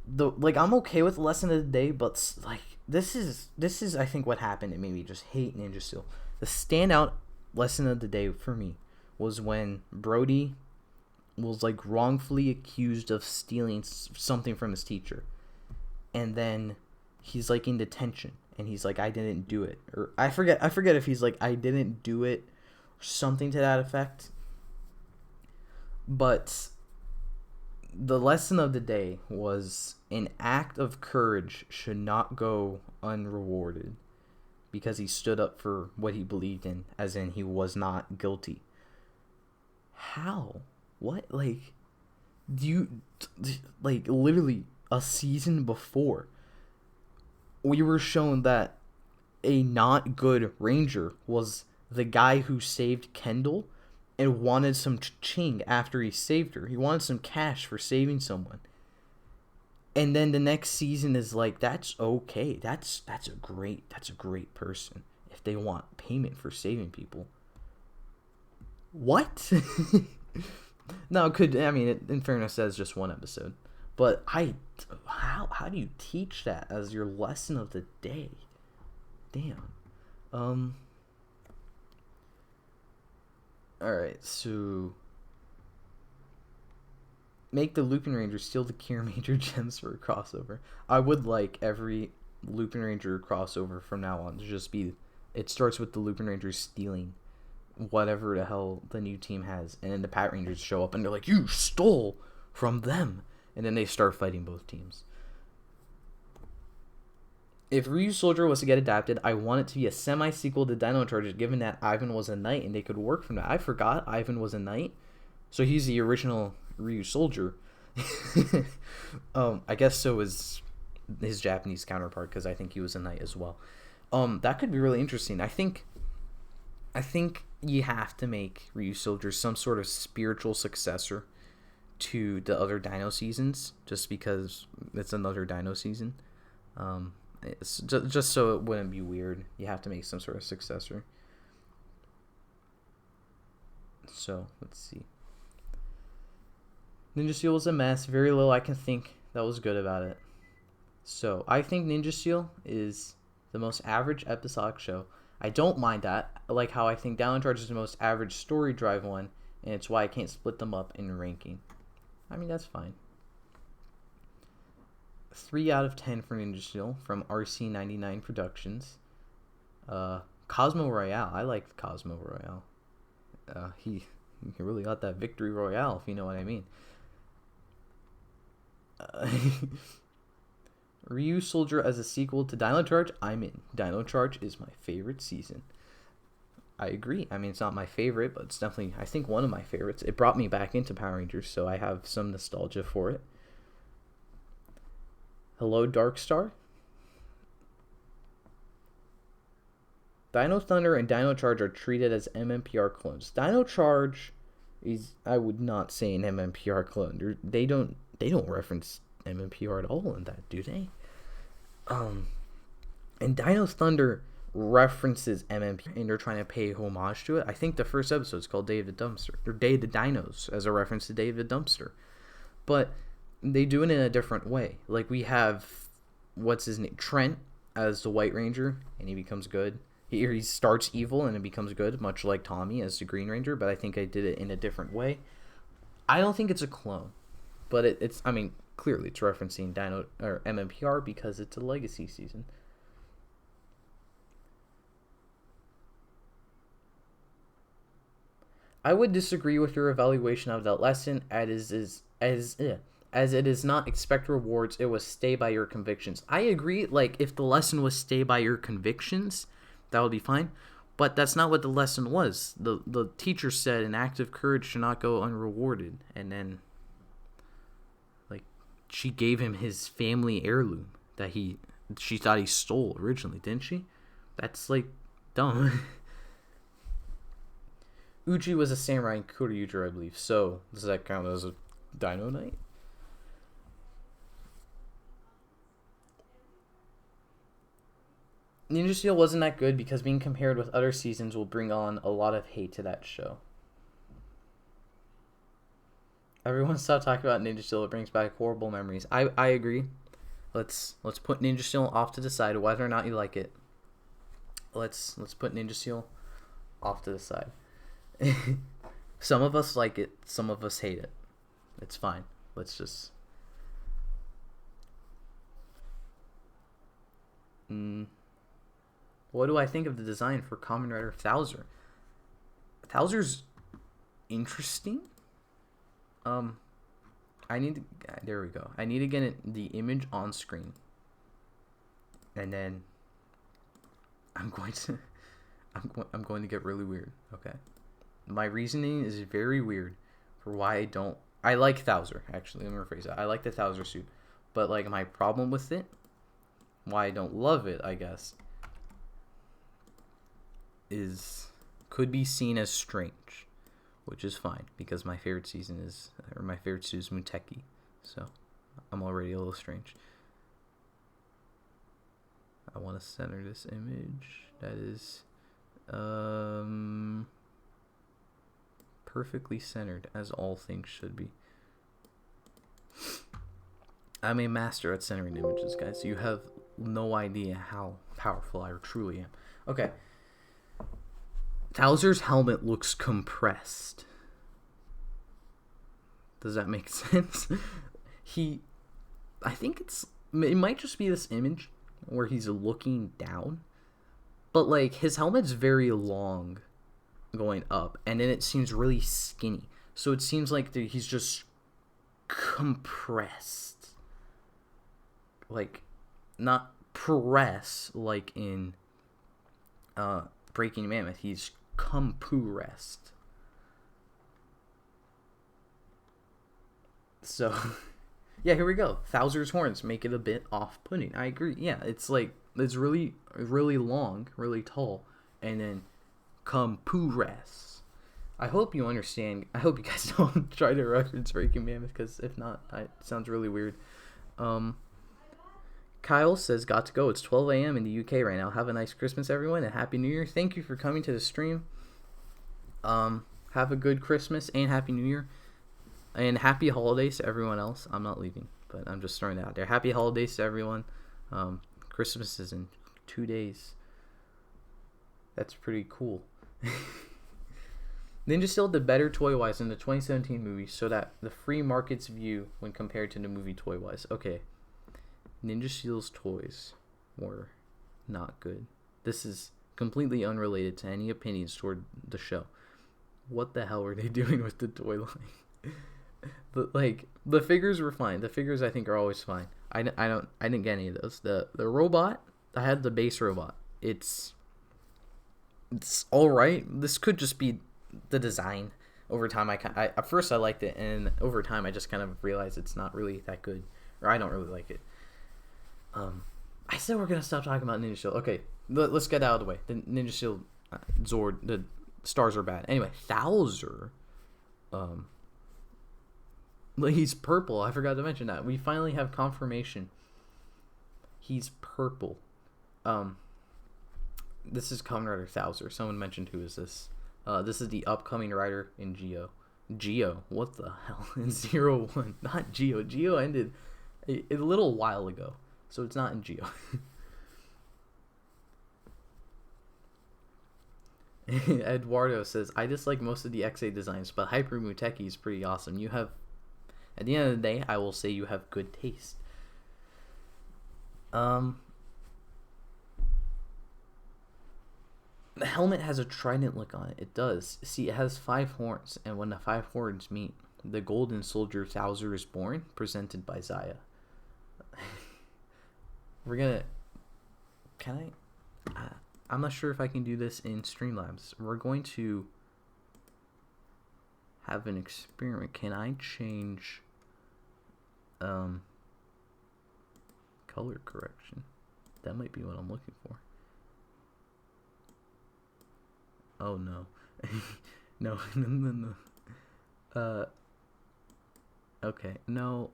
I'm okay with lesson of the day, but like this is I think what happened. It made me just hate Ninja Steel. The standout lesson of the day for me was when Brody was like wrongfully accused of stealing something from his teacher, and then he's like in detention and he's like, I didn't do it, or I forget if he's like, I didn't do it, or something to that effect. But the lesson of the day was an act of courage should not go unrewarded, because he stood up for what he believed in, as in he was not guilty. How? What? Like, do you, like, literally a season before, we were shown that a not good ranger was the guy who saved Kendall and wanted some ching after he saved her. He wanted some cash for saving someone. And then the next season is like, that's okay. That's a great person if they want payment for saving people. What? No, in fairness, that's just one episode. But how do you teach that as your lesson of the day? Damn. Alright, so make the Lupin Ranger steal the Kiramager gems for a crossover. I would like every Lupin Ranger crossover from now on to just be, it starts with the Lupin Rangers stealing whatever the hell the new team has, and then the Pat Rangers show up and they're like, you stole from them, and then they start fighting both teams. If Ryu Soldier was to get adapted, I want it to be a semi-sequel to Dino Charges, given that Ivan was a knight and they could work from that. I forgot Ivan was a knight, so he's the original Ryu Soldier. I guess so is his Japanese counterpart, because I think he was a knight as well. That could be really interesting. I think you have to make Ryu Soldier some sort of spiritual successor to the other Dino seasons, just because it's another Dino season. It's just so it wouldn't be weird. You have to make some sort of successor. So, let's see. Ninja Steel was a mess. Very little I can think that was good about it. So, I think Ninja Steel is the most average episodic show. I don't mind that. I like how I think Down Charge is the most average story drive one, and it's why I can't split them up in ranking. I mean, that's fine. 3 out of 10 for Ninja Steel from RC99 Productions. Cosmo Royale. I like Cosmo Royale. He really got that victory royale, if you know what I mean. Ryu Soldier as a sequel to Dino Charge, I'm in. Dino Charge is my favorite season. I agree. I mean, it's not my favorite, but it's definitely, I think, one of my favorites. It brought me back into Power Rangers, so I have some nostalgia for it. Hello, Dark Star. Dino Thunder and Dino Charge are treated as MMPR clones. Dino Charge is, I would not say, an MMPR clone. They don't reference MMPR at all in that, do they? And Dino Thunder references MMPR, and they're trying to pay homage to it. I think the first episode is called Day of the Dumpster, or Day of the Dinos, as a reference to Day of the Dumpster. But they do it in a different way. Like, we have, what's his name, Trent as the White Ranger, and he becomes good. He starts evil and it becomes good, much like Tommy as the Green Ranger, but I think I did it in a different way. I don't think it's a clone, but it's. I mean, clearly it's referencing Dino or MMPR because it's a legacy season. I would disagree with your evaluation of that lesson as it is not expect rewards, it was stay by your convictions. I agree, like if the lesson was stay by your convictions, that would be fine. But that's not what the lesson was. The teacher said an act of courage should not go unrewarded, and then like she gave him his family heirloom that she thought he stole originally, didn't she? That's like dumb. Uji was a samurai in Kuryuger, I believe. So does that count as a Dino Knight? Ninja Steel wasn't that good because being compared with other seasons will bring on a lot of hate to that show. Everyone stop talking about Ninja Steel. It brings back horrible memories. I agree. Let's put Ninja Steel off to the side, whether or not you like it. Let's put Ninja Steel off to the side. Some of us like it, some of us hate it. It's fine. Let's just what do I think of the design for Kamen Rider Thouser? Thouser's interesting. I need to, there we go. I need to get the image on screen, and then I'm going to get really weird. Okay, my reasoning is very weird for why I like Thouser. Actually, let me rephrase that. I like the Thouser suit, but like my problem with it, why I don't love it, I guess, could be seen as strange, which is fine because my favorite suit is Muteki, so I'm already a little strange. I want to center this image. That is perfectly centered, as all things should be. I'm a master at centering images, guys. You have no idea how powerful I truly am. Okay. Thouser's helmet looks compressed. Does that make sense? I think it might just be this image where he's looking down, but like his helmet's very long going up, and then it seems really skinny. So it seems like he's just compressed. Like, not press like in Breaking Mammoth. He's compressed. So, yeah, here we go. Thouser's horns make it a bit off-putting. I agree. Yeah, it's like, it's really, really long, really tall, and then compressed. I hope you understand. I hope you guys don't try to reference Breaking Mammoth, because if not, it sounds really weird. Kyle says, got to go. It's 12 a.m. in the UK right now. Have a nice Christmas, everyone, and Happy New Year. Thank you for coming to the stream. Have a good Christmas and Happy New Year. And happy holidays to everyone else. I'm not leaving, but I'm just throwing that out there. Happy holidays to everyone. Christmas is in 2 days. That's pretty cool. Ninja Steel did better toy-wise in the 2017 movie, so that the free market's view when compared to the movie toy-wise. Okay. Ninja Steel's toys were not good. This is completely unrelated to any opinions toward the show. What the hell were they doing with the toy line? The figures were fine. The figures I think are always fine. I didn't get any of those. The robot, I had the base robot. It's all right. This could just be the design. Over time, I at first I liked it, and over time I just kind of realized it's not really that good, or I don't really like it. I said we're gonna stop talking about Ninja Steel. Okay, let's get out of the way. The Ninja Steel Zord, the stars are bad. Anyway, Thouser, he's purple. I forgot to mention that. We finally have confirmation. He's purple. This is Kamen Rider Thouser. Someone mentioned who is this. This is the upcoming rider in Geo. Geo, what the hell? In 01, not Geo. Geo ended a little while ago, so it's not in Geo. Eduardo says, I dislike most of the XA designs, but Hyper Muteki is pretty awesome. You have, at the end of the day, I will say you have good taste. The helmet has a trident look on it. It does. See, it has 5 horns, and when the 5 horns meet, the Golden Soldier Thouser is born, presented by Zaya. We're gonna... Can I... I'm not sure if I can do this in Streamlabs. We're going to have an experiment. Can I change color correction? That might be what I'm looking for. Oh no. no. Okay. No,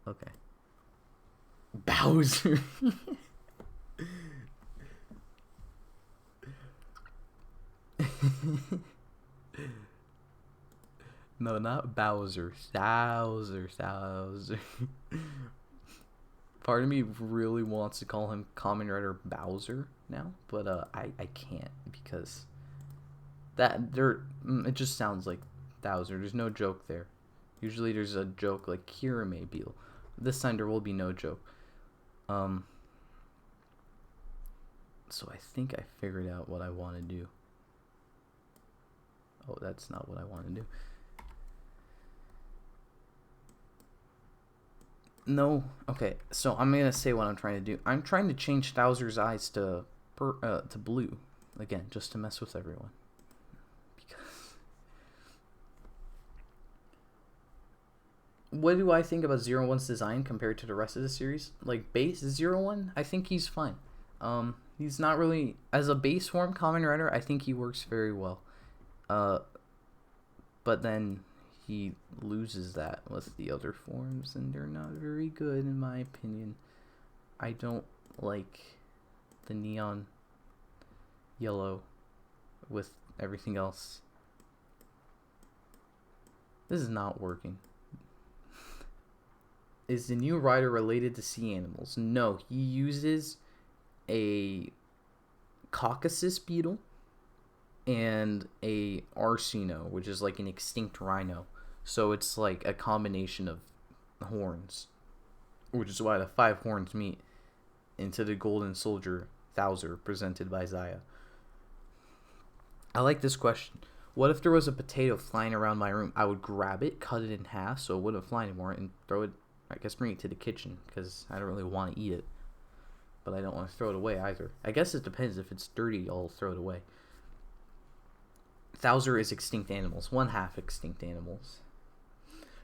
okay. Bowser. No, not Bowser. Bowser. Part of me really wants to call him Kamen Rider Bowser now, but I can't because it just sounds like Bowser. There's no joke there. Usually there's a joke like Kiramager. This time there will be no joke. So I think I figured out what I want to do. Oh, that's not what I want to do. No. Okay, so I'm gonna say what I'm trying to do. I'm trying to change Thouser's eyes to blue again, just to mess with everyone. Because what do I think about 01's design compared to the rest of the series? Like base 01, I think he's fine. He's not really as a base form Kamen Rider. I think he works very well. But then he loses that with the other forms, and they're not very good in my opinion. I don't like the neon yellow with everything else. This is not working. Is the new rider related to sea animals? No, he uses a Caucasus beetle and a Arsino, which is like an extinct rhino. So it's like a combination of horns, which is why the 5 horns meet into the Golden Soldier Thouser presented by Zaya. I like this question. What if there was a potato flying around my room? I would grab it, cut it in half so it wouldn't fly anymore, and throw it, I guess bring it to the kitchen, because I don't really want to eat it. But I don't want to throw it away either. I guess it depends. If it's dirty, I'll throw it away. Thouser is extinct animals. 1/2 extinct animals.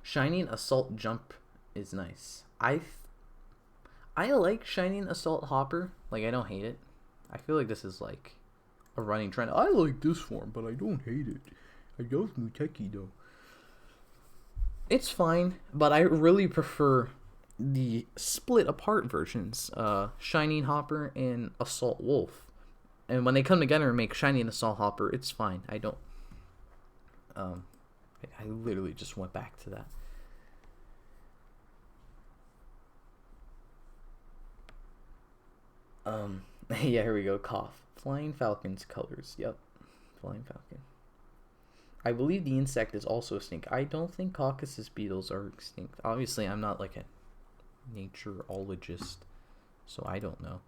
Shining Assault Jump is nice. I like Shining Assault Hopper. Like, I don't hate it. I feel like this is like a running trend. I like this form, but I don't hate it. I love Muteki though. It's fine, but I really prefer the split apart versions. Shining Hopper and Assault Wolf. And when they come together and make Shining Assault Hopper, it's fine. I don't... I literally just went back to that. Yeah, here we go. Cough. Flying Falcon's colors. Yep. Flying Falcon. I believe the insect is also extinct. I don't think Caucasus beetles are extinct. Obviously, I'm not like a natureologist, so I don't know.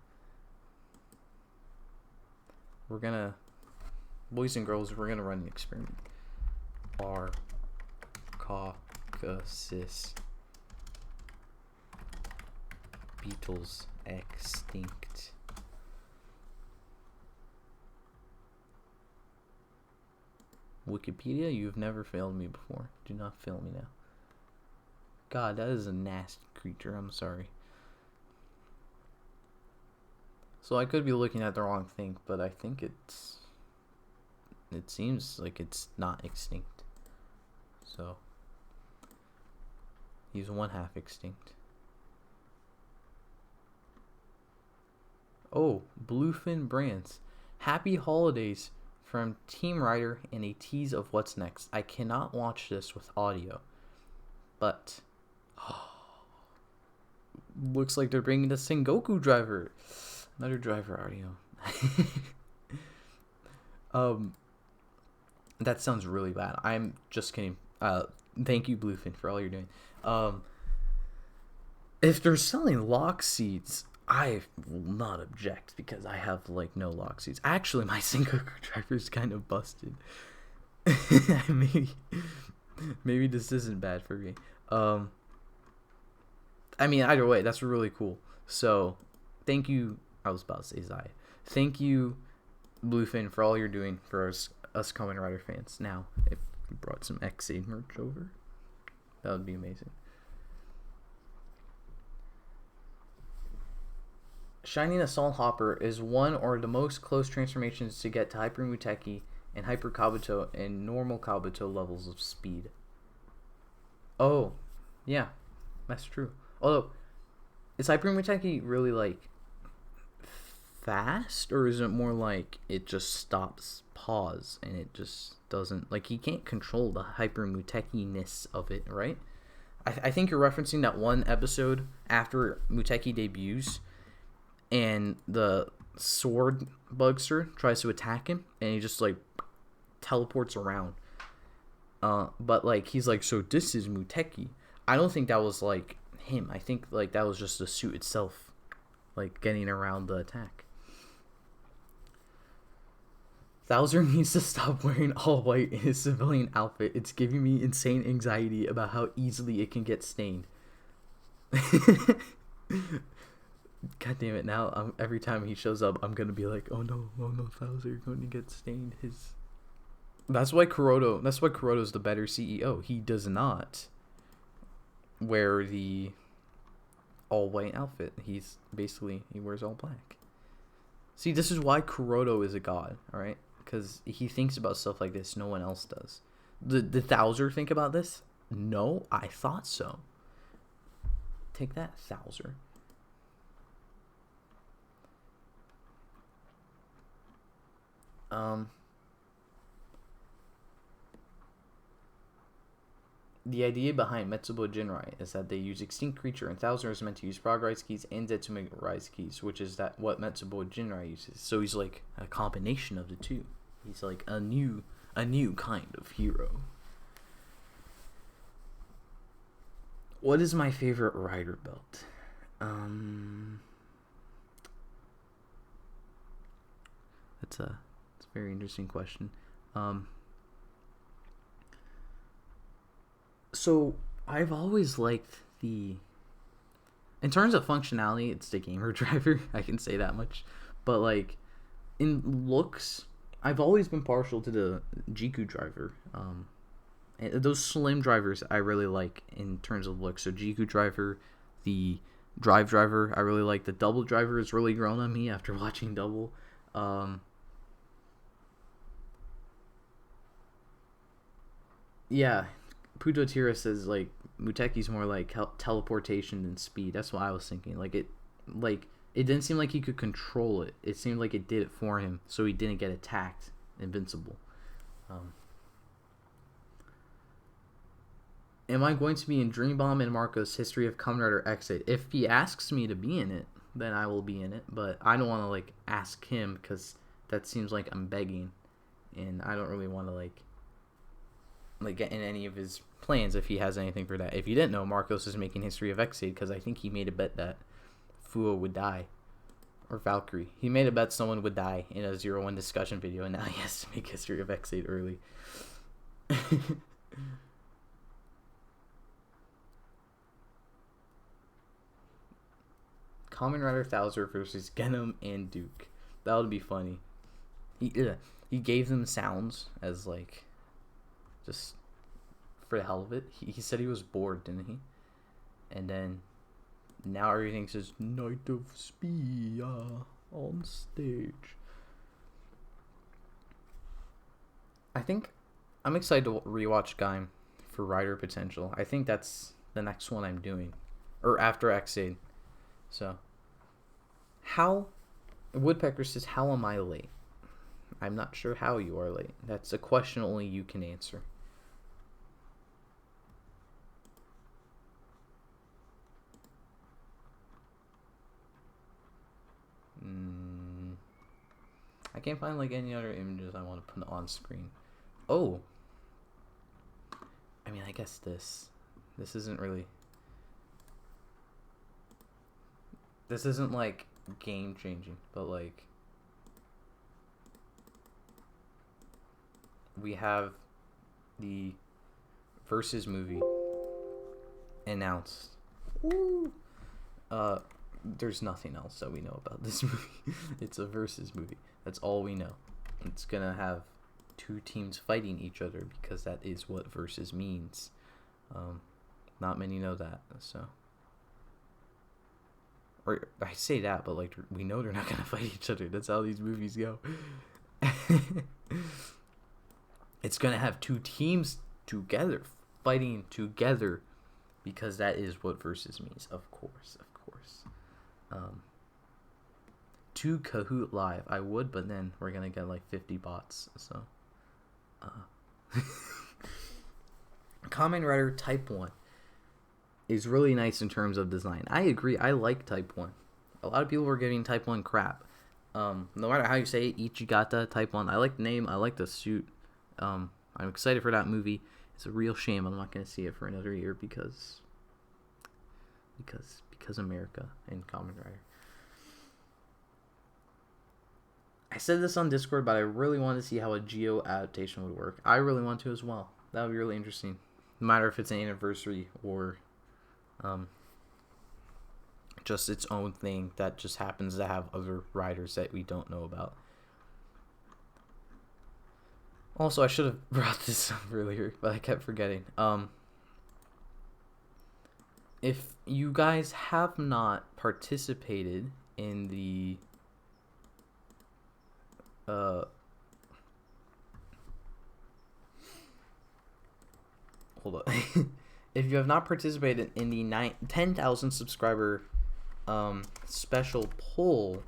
We're gonna... Boys and girls, we're gonna run an experiment. Are Caucasus beetles extinct? Wikipedia, you've never failed me before. Do not fail me now. God, that is a nasty creature. I'm sorry. So I could be looking at the wrong thing, but I think it seems like it's not extinct. So he's 1/2 extinct. Oh, Bluefin Brands. Happy holidays from Team Rider and a tease of what's next. I cannot watch this with audio, but looks like they're bringing the Sengoku driver. Another driver audio. That sounds really bad. I'm just kidding. Thank you, Bluefin, for all you're doing. If they're selling lock seats, I will not object because I have like no lock seats. Actually, my Sengoku driver is kind of busted. maybe this isn't bad for me. I mean, either way, that's really cool. So, thank you. I was about to say Zai. Thank you, Bluefin, for all you're doing for us Kamen Rider fans. Now, if you brought some X-Aid merch over, that would be amazing. Shining Assault Hopper is one or the most close transformations to get to Hyper Muteki and Hyper Kabuto and normal Kabuto levels of speed. Oh, yeah, that's true. Although, is Hyper Muteki really like fast, or is it more like it just stops, pause, and it just doesn't, like, he can't control the Hyper Muteki-ness of it, right? I think you're referencing that one episode after Muteki debuts, and the sword bugster tries to attack him, and he just like teleports around. But like he's like, so this is Muteki. I don't think that was like him. I think like that was just the suit itself, like getting around the attack. Thouser needs to stop wearing all white in his civilian outfit. It's giving me insane anxiety about how easily it can get stained. God damn it! Now, every time he shows up, I'm gonna be like, "Oh no, Thouser, you're going to get stained." That's why Kuroto's the better CEO. He does not wear the all-white outfit. He wears all black. See, this is why Kuroto is a god. All right, because he thinks about stuff like this. No one else does. Did Thouser think about this? No, I thought so. Take that, Thouser. The idea behind Metsubo Jinrai is that they use Extinct Creature, and Thouser is meant to use Frog Rise keys and Zetsume Rise keys, which is what Metsubo Jinrai uses. So he's like a combination of the two. He's like a new kind of hero. What is my favorite rider belt? It's a very interesting question. So I've always liked in terms of functionality, it's the gamer driver. I can say that much. But like in looks, I've always been partial to the Jiku driver. And those slim drivers I really like in terms of looks. So Jiku driver, the drive driver, I really like. The double driver has really grown on me after watching Double. Yeah, Puto Tira says like Muteki's more like teleportation than speed. That's what I was thinking. Like it didn't seem like he could control it. It seemed like it did it for him, so he didn't get attacked, invincible. Am I going to be in Dream Bomb and Marco's History of Kamen Rider Exit? If he asks me to be in it, then I will be in it. But I don't want to like ask him because that seems like I'm begging, and I don't really want to like get in any of his plans if he has anything for that. If you didn't know, Marcos is making History of Exit because I think he made a bet that Fuo would die. Or Valkyrie. He made a bet someone would die in a 0-1 discussion video, and now he has to make History of Exit early. Kamen Rider Thouser versus Genom and Duke. That would be funny. He gave them sounds as like just for the hell of it. He said he was bored, didn't he? And then now everything says Night of Speed on stage. I think I'm excited to rewatch Gaim for Rider Potential. I think that's the next one I'm doing, or after X-Aid. So, Woodpecker says, how am I late? I'm not sure how you are late. That's a question only you can answer. I can't find like any other images I want to put on screen. Oh, I mean, I guess this isn't really. This isn't like game changing, but like we have the Versus movie announced. Woo! There's nothing else that we know about this movie. It's a Versus movie. That's all we know. It's gonna have two teams fighting each other because that is what Versus means. Not many know that, so. Or I say that, but like we know they're not gonna fight each other. That's how these movies go. It's gonna have two teams together fighting together because that is what Versus means. Of course. To Kahoot Live, I would, but then we're gonna get like 50 bots. So, Kamen Rider Type 1 is really nice in terms of design. I agree. I like Type 1. A lot of people were giving Type 1 crap. No matter how you say it, Ichigata Type 1. I like the name. I like the suit. I'm excited for that movie. It's a real shame I'm not going to see it for another year because America and Kamen Rider. I said this on Discord, but I really want to see how a Geo adaptation would work. I really want to as well. That would be really interesting. No matter if it's an anniversary or just its own thing that just happens to have other riders that we don't know about. Also, I should have brought this up earlier, but I kept forgetting. If you guys have not participated in the hold up. If you have not participated in the 10,000 subscriber special poll,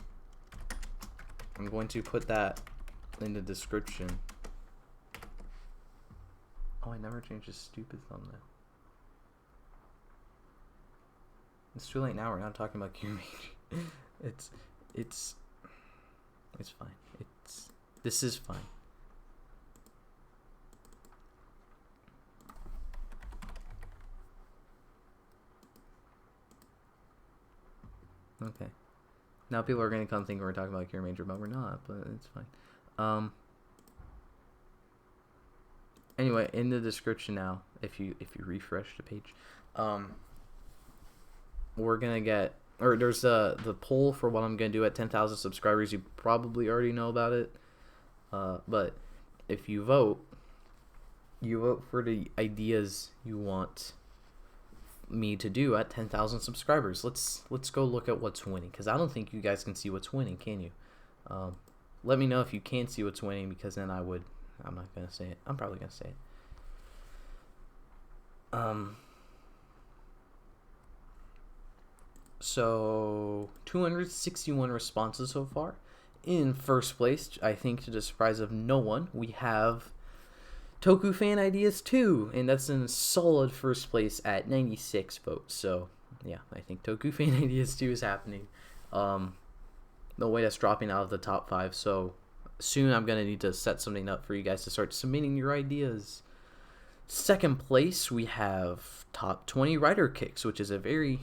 I'm going to put that in the description. Oh, I never changed this stupid thumbnail. It's too late now. We're not talking about Kiramager. It's fine. This is fine. Okay. Now people are gonna come think we're talking about Kiramager, but we're not. But it's fine. Anyway, in the description now, if you refresh the page, we're gonna get, or there's the poll for what I'm gonna do at 10,000 subscribers. You probably already know about it, but if you vote for the ideas you want me to do at 10,000 subscribers. Let's go look at what's winning, because I don't think you guys can see what's winning, can you? Let me know if you can see what's winning, because then I'm not gonna say it. I'm probably gonna say it. So 261 responses so far. In first place, I think to the surprise of no one, we have Toku Fan Ideas 2, and that's in solid first place at 96 votes. So yeah, I think Toku Fan Ideas 2 is happening. No way that's dropping out of the top 5. So soon I'm gonna need to set something up for you guys to start submitting your ideas. Second place, we have Top 20 Rider Kicks, which is a very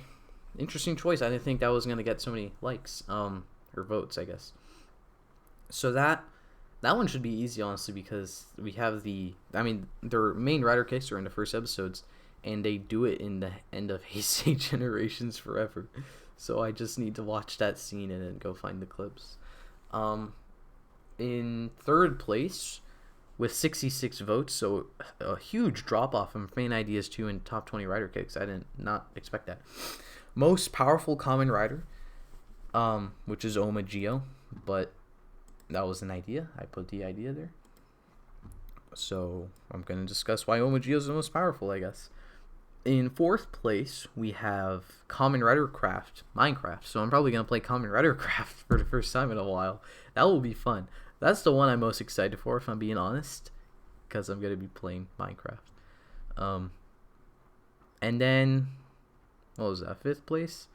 interesting choice. I didn't think that was gonna get so many likes, or votes, I guess. So that one should be easy, honestly, because we have their main Rider Kicks are in the first episodes, and they do it in the end of Heisei Generations Forever. So I just need to watch that scene and then go find the clips. In third place, with 66 votes, so a huge drop-off from Fan Ideas 2 and Top 20 Rider Kicks. I did not expect that. Most Powerful Kamen Rider, which is Oma Geo, but that was an idea. I put the idea there. So I'm going to discuss why Oma Geo is the most powerful, I guess. In fourth place, we have Kamen Rider Craft, Minecraft. So I'm probably going to play Kamen Rider Craft for the first time in a while. That will be fun. That's the one I'm most excited for, if I'm being honest, because I'm going to be playing Minecraft. And then, what was that, fifth place?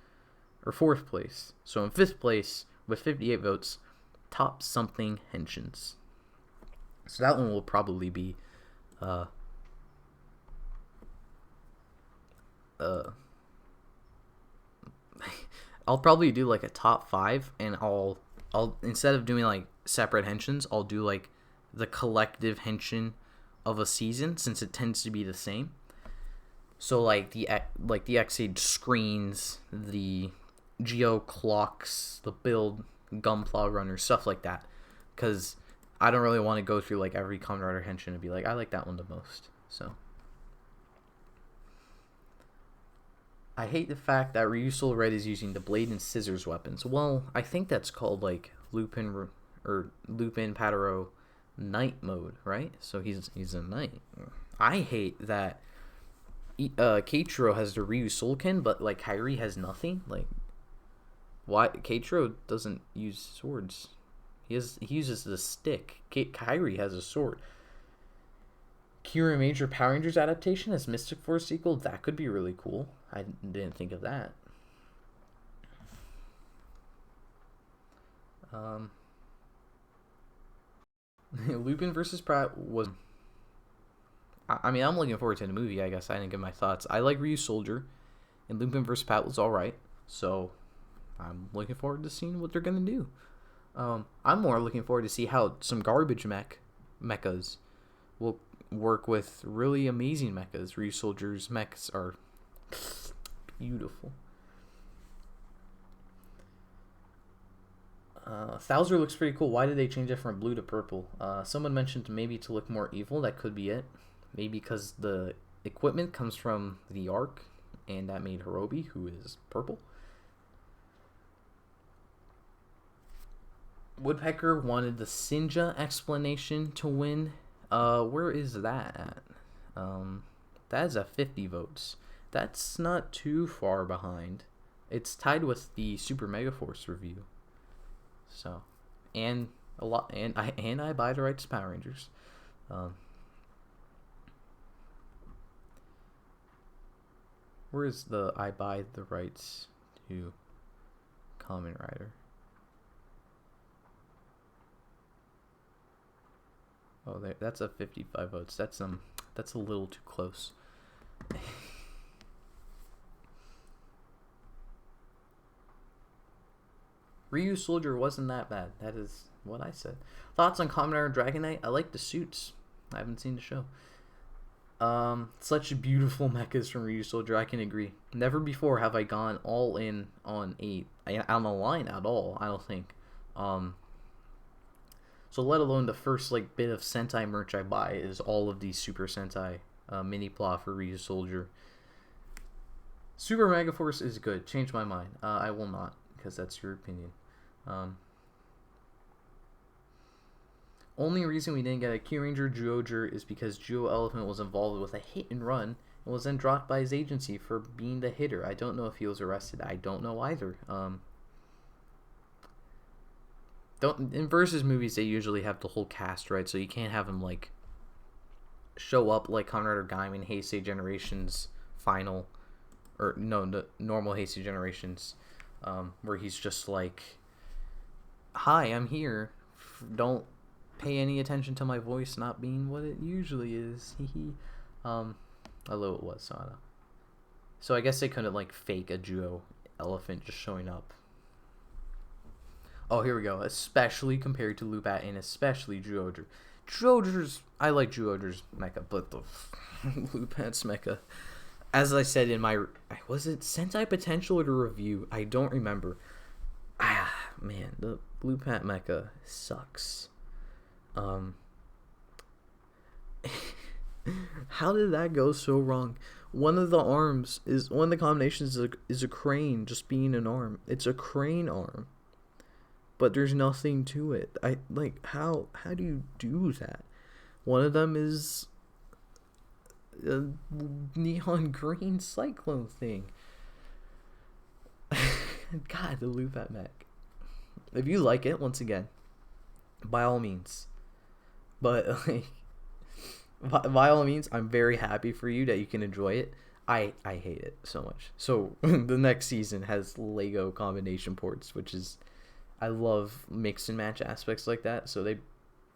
Or fourth place. So in fifth place, with 58 votes, top something henshins. So that one will probably be I'll probably do like a top 5, and I'll instead of doing like separate henshins, I'll do like the collective henshin of a season, since it tends to be the same. So like the X-Age screens, the Geo clocks, the build Gunpla runner, stuff like that, because I don't really want to go through like every Kamen Rider henshin and be like, I like that one the most. So I hate the fact that Ryusoul Red is using the blade and scissors weapons. Well, I think that's called like Lupin Pataro Knight mode, right? So he's a knight. I hate that Keiichiro has the Ryu Soulken, but like Kairi has nothing. Like, why Keiichiro doesn't use swords? He uses the stick. Kairi has a sword. Kiramager Power Rangers adaptation as Mystic Force sequel, that could be really cool. I didn't think of that. Lupin versus Pratt was... I mean, I'm looking forward to the movie, I guess. I didn't give my thoughts. I like Ryu Soldier, and Lupin versus Pratt was alright. So, I'm looking forward to seeing what they're going to do. I'm more looking forward to see how some garbage mechas will work with really amazing mechas. Ryu Soldier's mechs are beautiful. Thouser looks pretty cool. Why did they change it from blue to purple? Someone mentioned maybe to look more evil. That could be it. Maybe because the equipment comes from the Arc, and that made Hirobi, who is purple. Woodpecker wanted the Sinja explanation to win. Where is that at? That is at 50 votes. That's not too far behind. It's tied with the Super Megaforce review. So, and I buy the rights to Power Rangers. Where is the I buy the rights to Kamen Rider? Oh, that's a 55 votes. That's a little too close. Ryu Soldier wasn't that bad. That is what I said. Thoughts on Kamen Rider Dragon Knight? I like the suits. I haven't seen the show. Such beautiful mechas from Ryu Soldier. I can agree. Never before have I gone all in on a line at all, I don't think. So let alone the first like bit of Sentai merch I buy is all of these Super Sentai mini plot for Ryu Soldier. Super Megaforce is good. Change my mind. I will not, because that's your opinion. Only reason we didn't get a Kyuranger Zyuohger is because Jewel Elephant was involved with a hit and run and was then dropped by his agency for being the hitter. I don't know if he was arrested. I don't know either. In versus movies, they usually have the whole cast, right? So you can't have him like show up like Kamen Rider Gaimon Heisei Generations final, or no, the normal Heisei Generations, where he's just like, "Hi, I'm here. Don't pay any attention to my voice not being what it usually is." Although it was, so I don't know. So I guess they couldn't like fake a Jewel Elephant just showing up. Oh, here we go. Especially compared to Lupat and especially Zyuohger. I like Zyuohger's mecha, but the Lupat's mecha, as I said in my, was it Sentai Potential or the review? I don't remember. Man, the Lupat mecha sucks. How did that go so wrong? One of the combinations is a crane just being an arm. It's a crane arm, but there's nothing to it. How do you do that? One of them is a neon green cyclone thing. God, the Lupat mech. If you like it, once again, by all means. But like, by all means, I'm very happy for you that you can enjoy it. I hate it so much. So the next season has Lego combination ports, which is, I love mix and match aspects like that, so they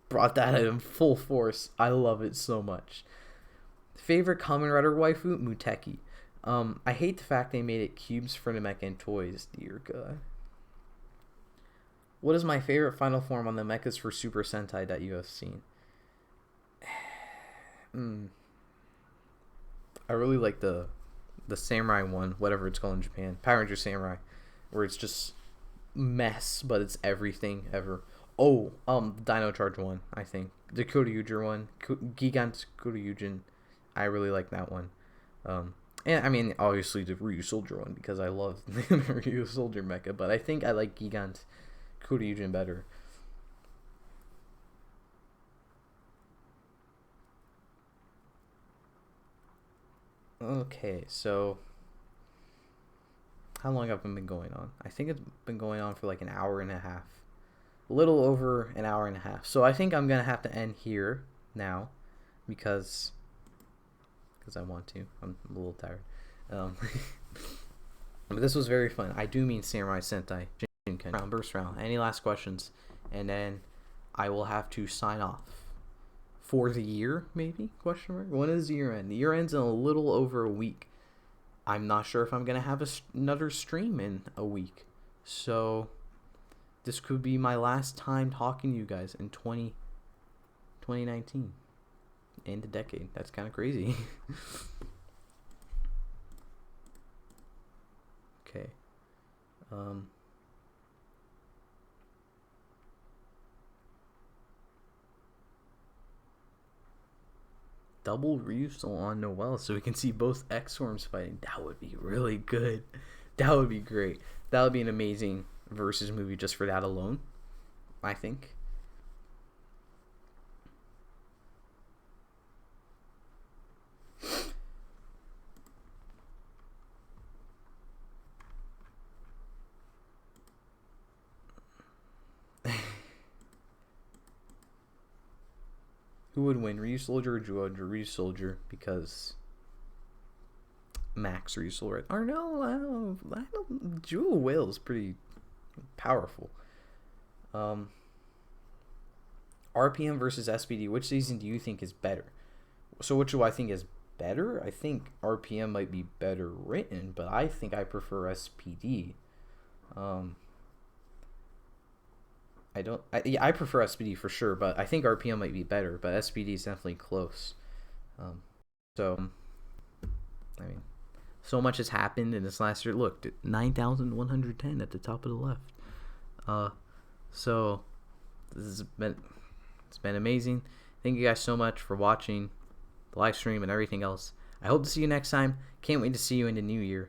brought that in full force. I love it so much. Favorite Kamen Rider waifu? Muteki. I hate the fact they made it cubes for the mecha and toys. Dear God. What is my favorite final form on the mechas for Super Sentai that you have seen? I really like the samurai one, whatever it's called in Japan, Power Ranger Samurai, where it's just mess, but it's everything ever. Oh, Dino Charge one, I think the Koryuger one, Gigant Koryujin. I really like that one. And I mean, obviously the Ryu Soldier one because I love the Ryu Soldier mecha, but I think I like Gigant Koryujin better. Okay, so how long have I been going on? I think it's been going on for like an hour and a half. A little over an hour and a half. So I think I'm going to have to end here now because I want to. I'm a little tired. But this was very fun. I do mean Samurai Sentai. Round, burst round. Any last questions? And then I will have to sign off. For the year, maybe? Question mark. When is the year end? The year ends in a little over a week. I'm not sure if I'm gonna have another stream in a week, so this could be my last time talking to you guys in 2019. End the decade. That's kind of crazy. Okay. Double Ryusel on Noelle so we can see both X-Forms fighting. That would be really good. That would be great. That would be an amazing versus movie just for that alone, I think. Who would win, Ryu Soldier or Jewel Ryu Soldier? Because Max Ryu Soldier. Or no, I don't. Jewel Whale is pretty powerful. RPM versus SPD. Which season do you think is better? So which do I think is better? I think RPM might be better written, but I think I prefer SPD. I prefer SPD for sure, but I think RPM might be better, but SPD is definitely close. So, I mean, so much has happened in this last year. Look, 9,110 at the top of the left. So, it's been amazing. Thank you guys so much for watching the live stream and everything else. I hope to see you next time. Can't wait to see you in the new year.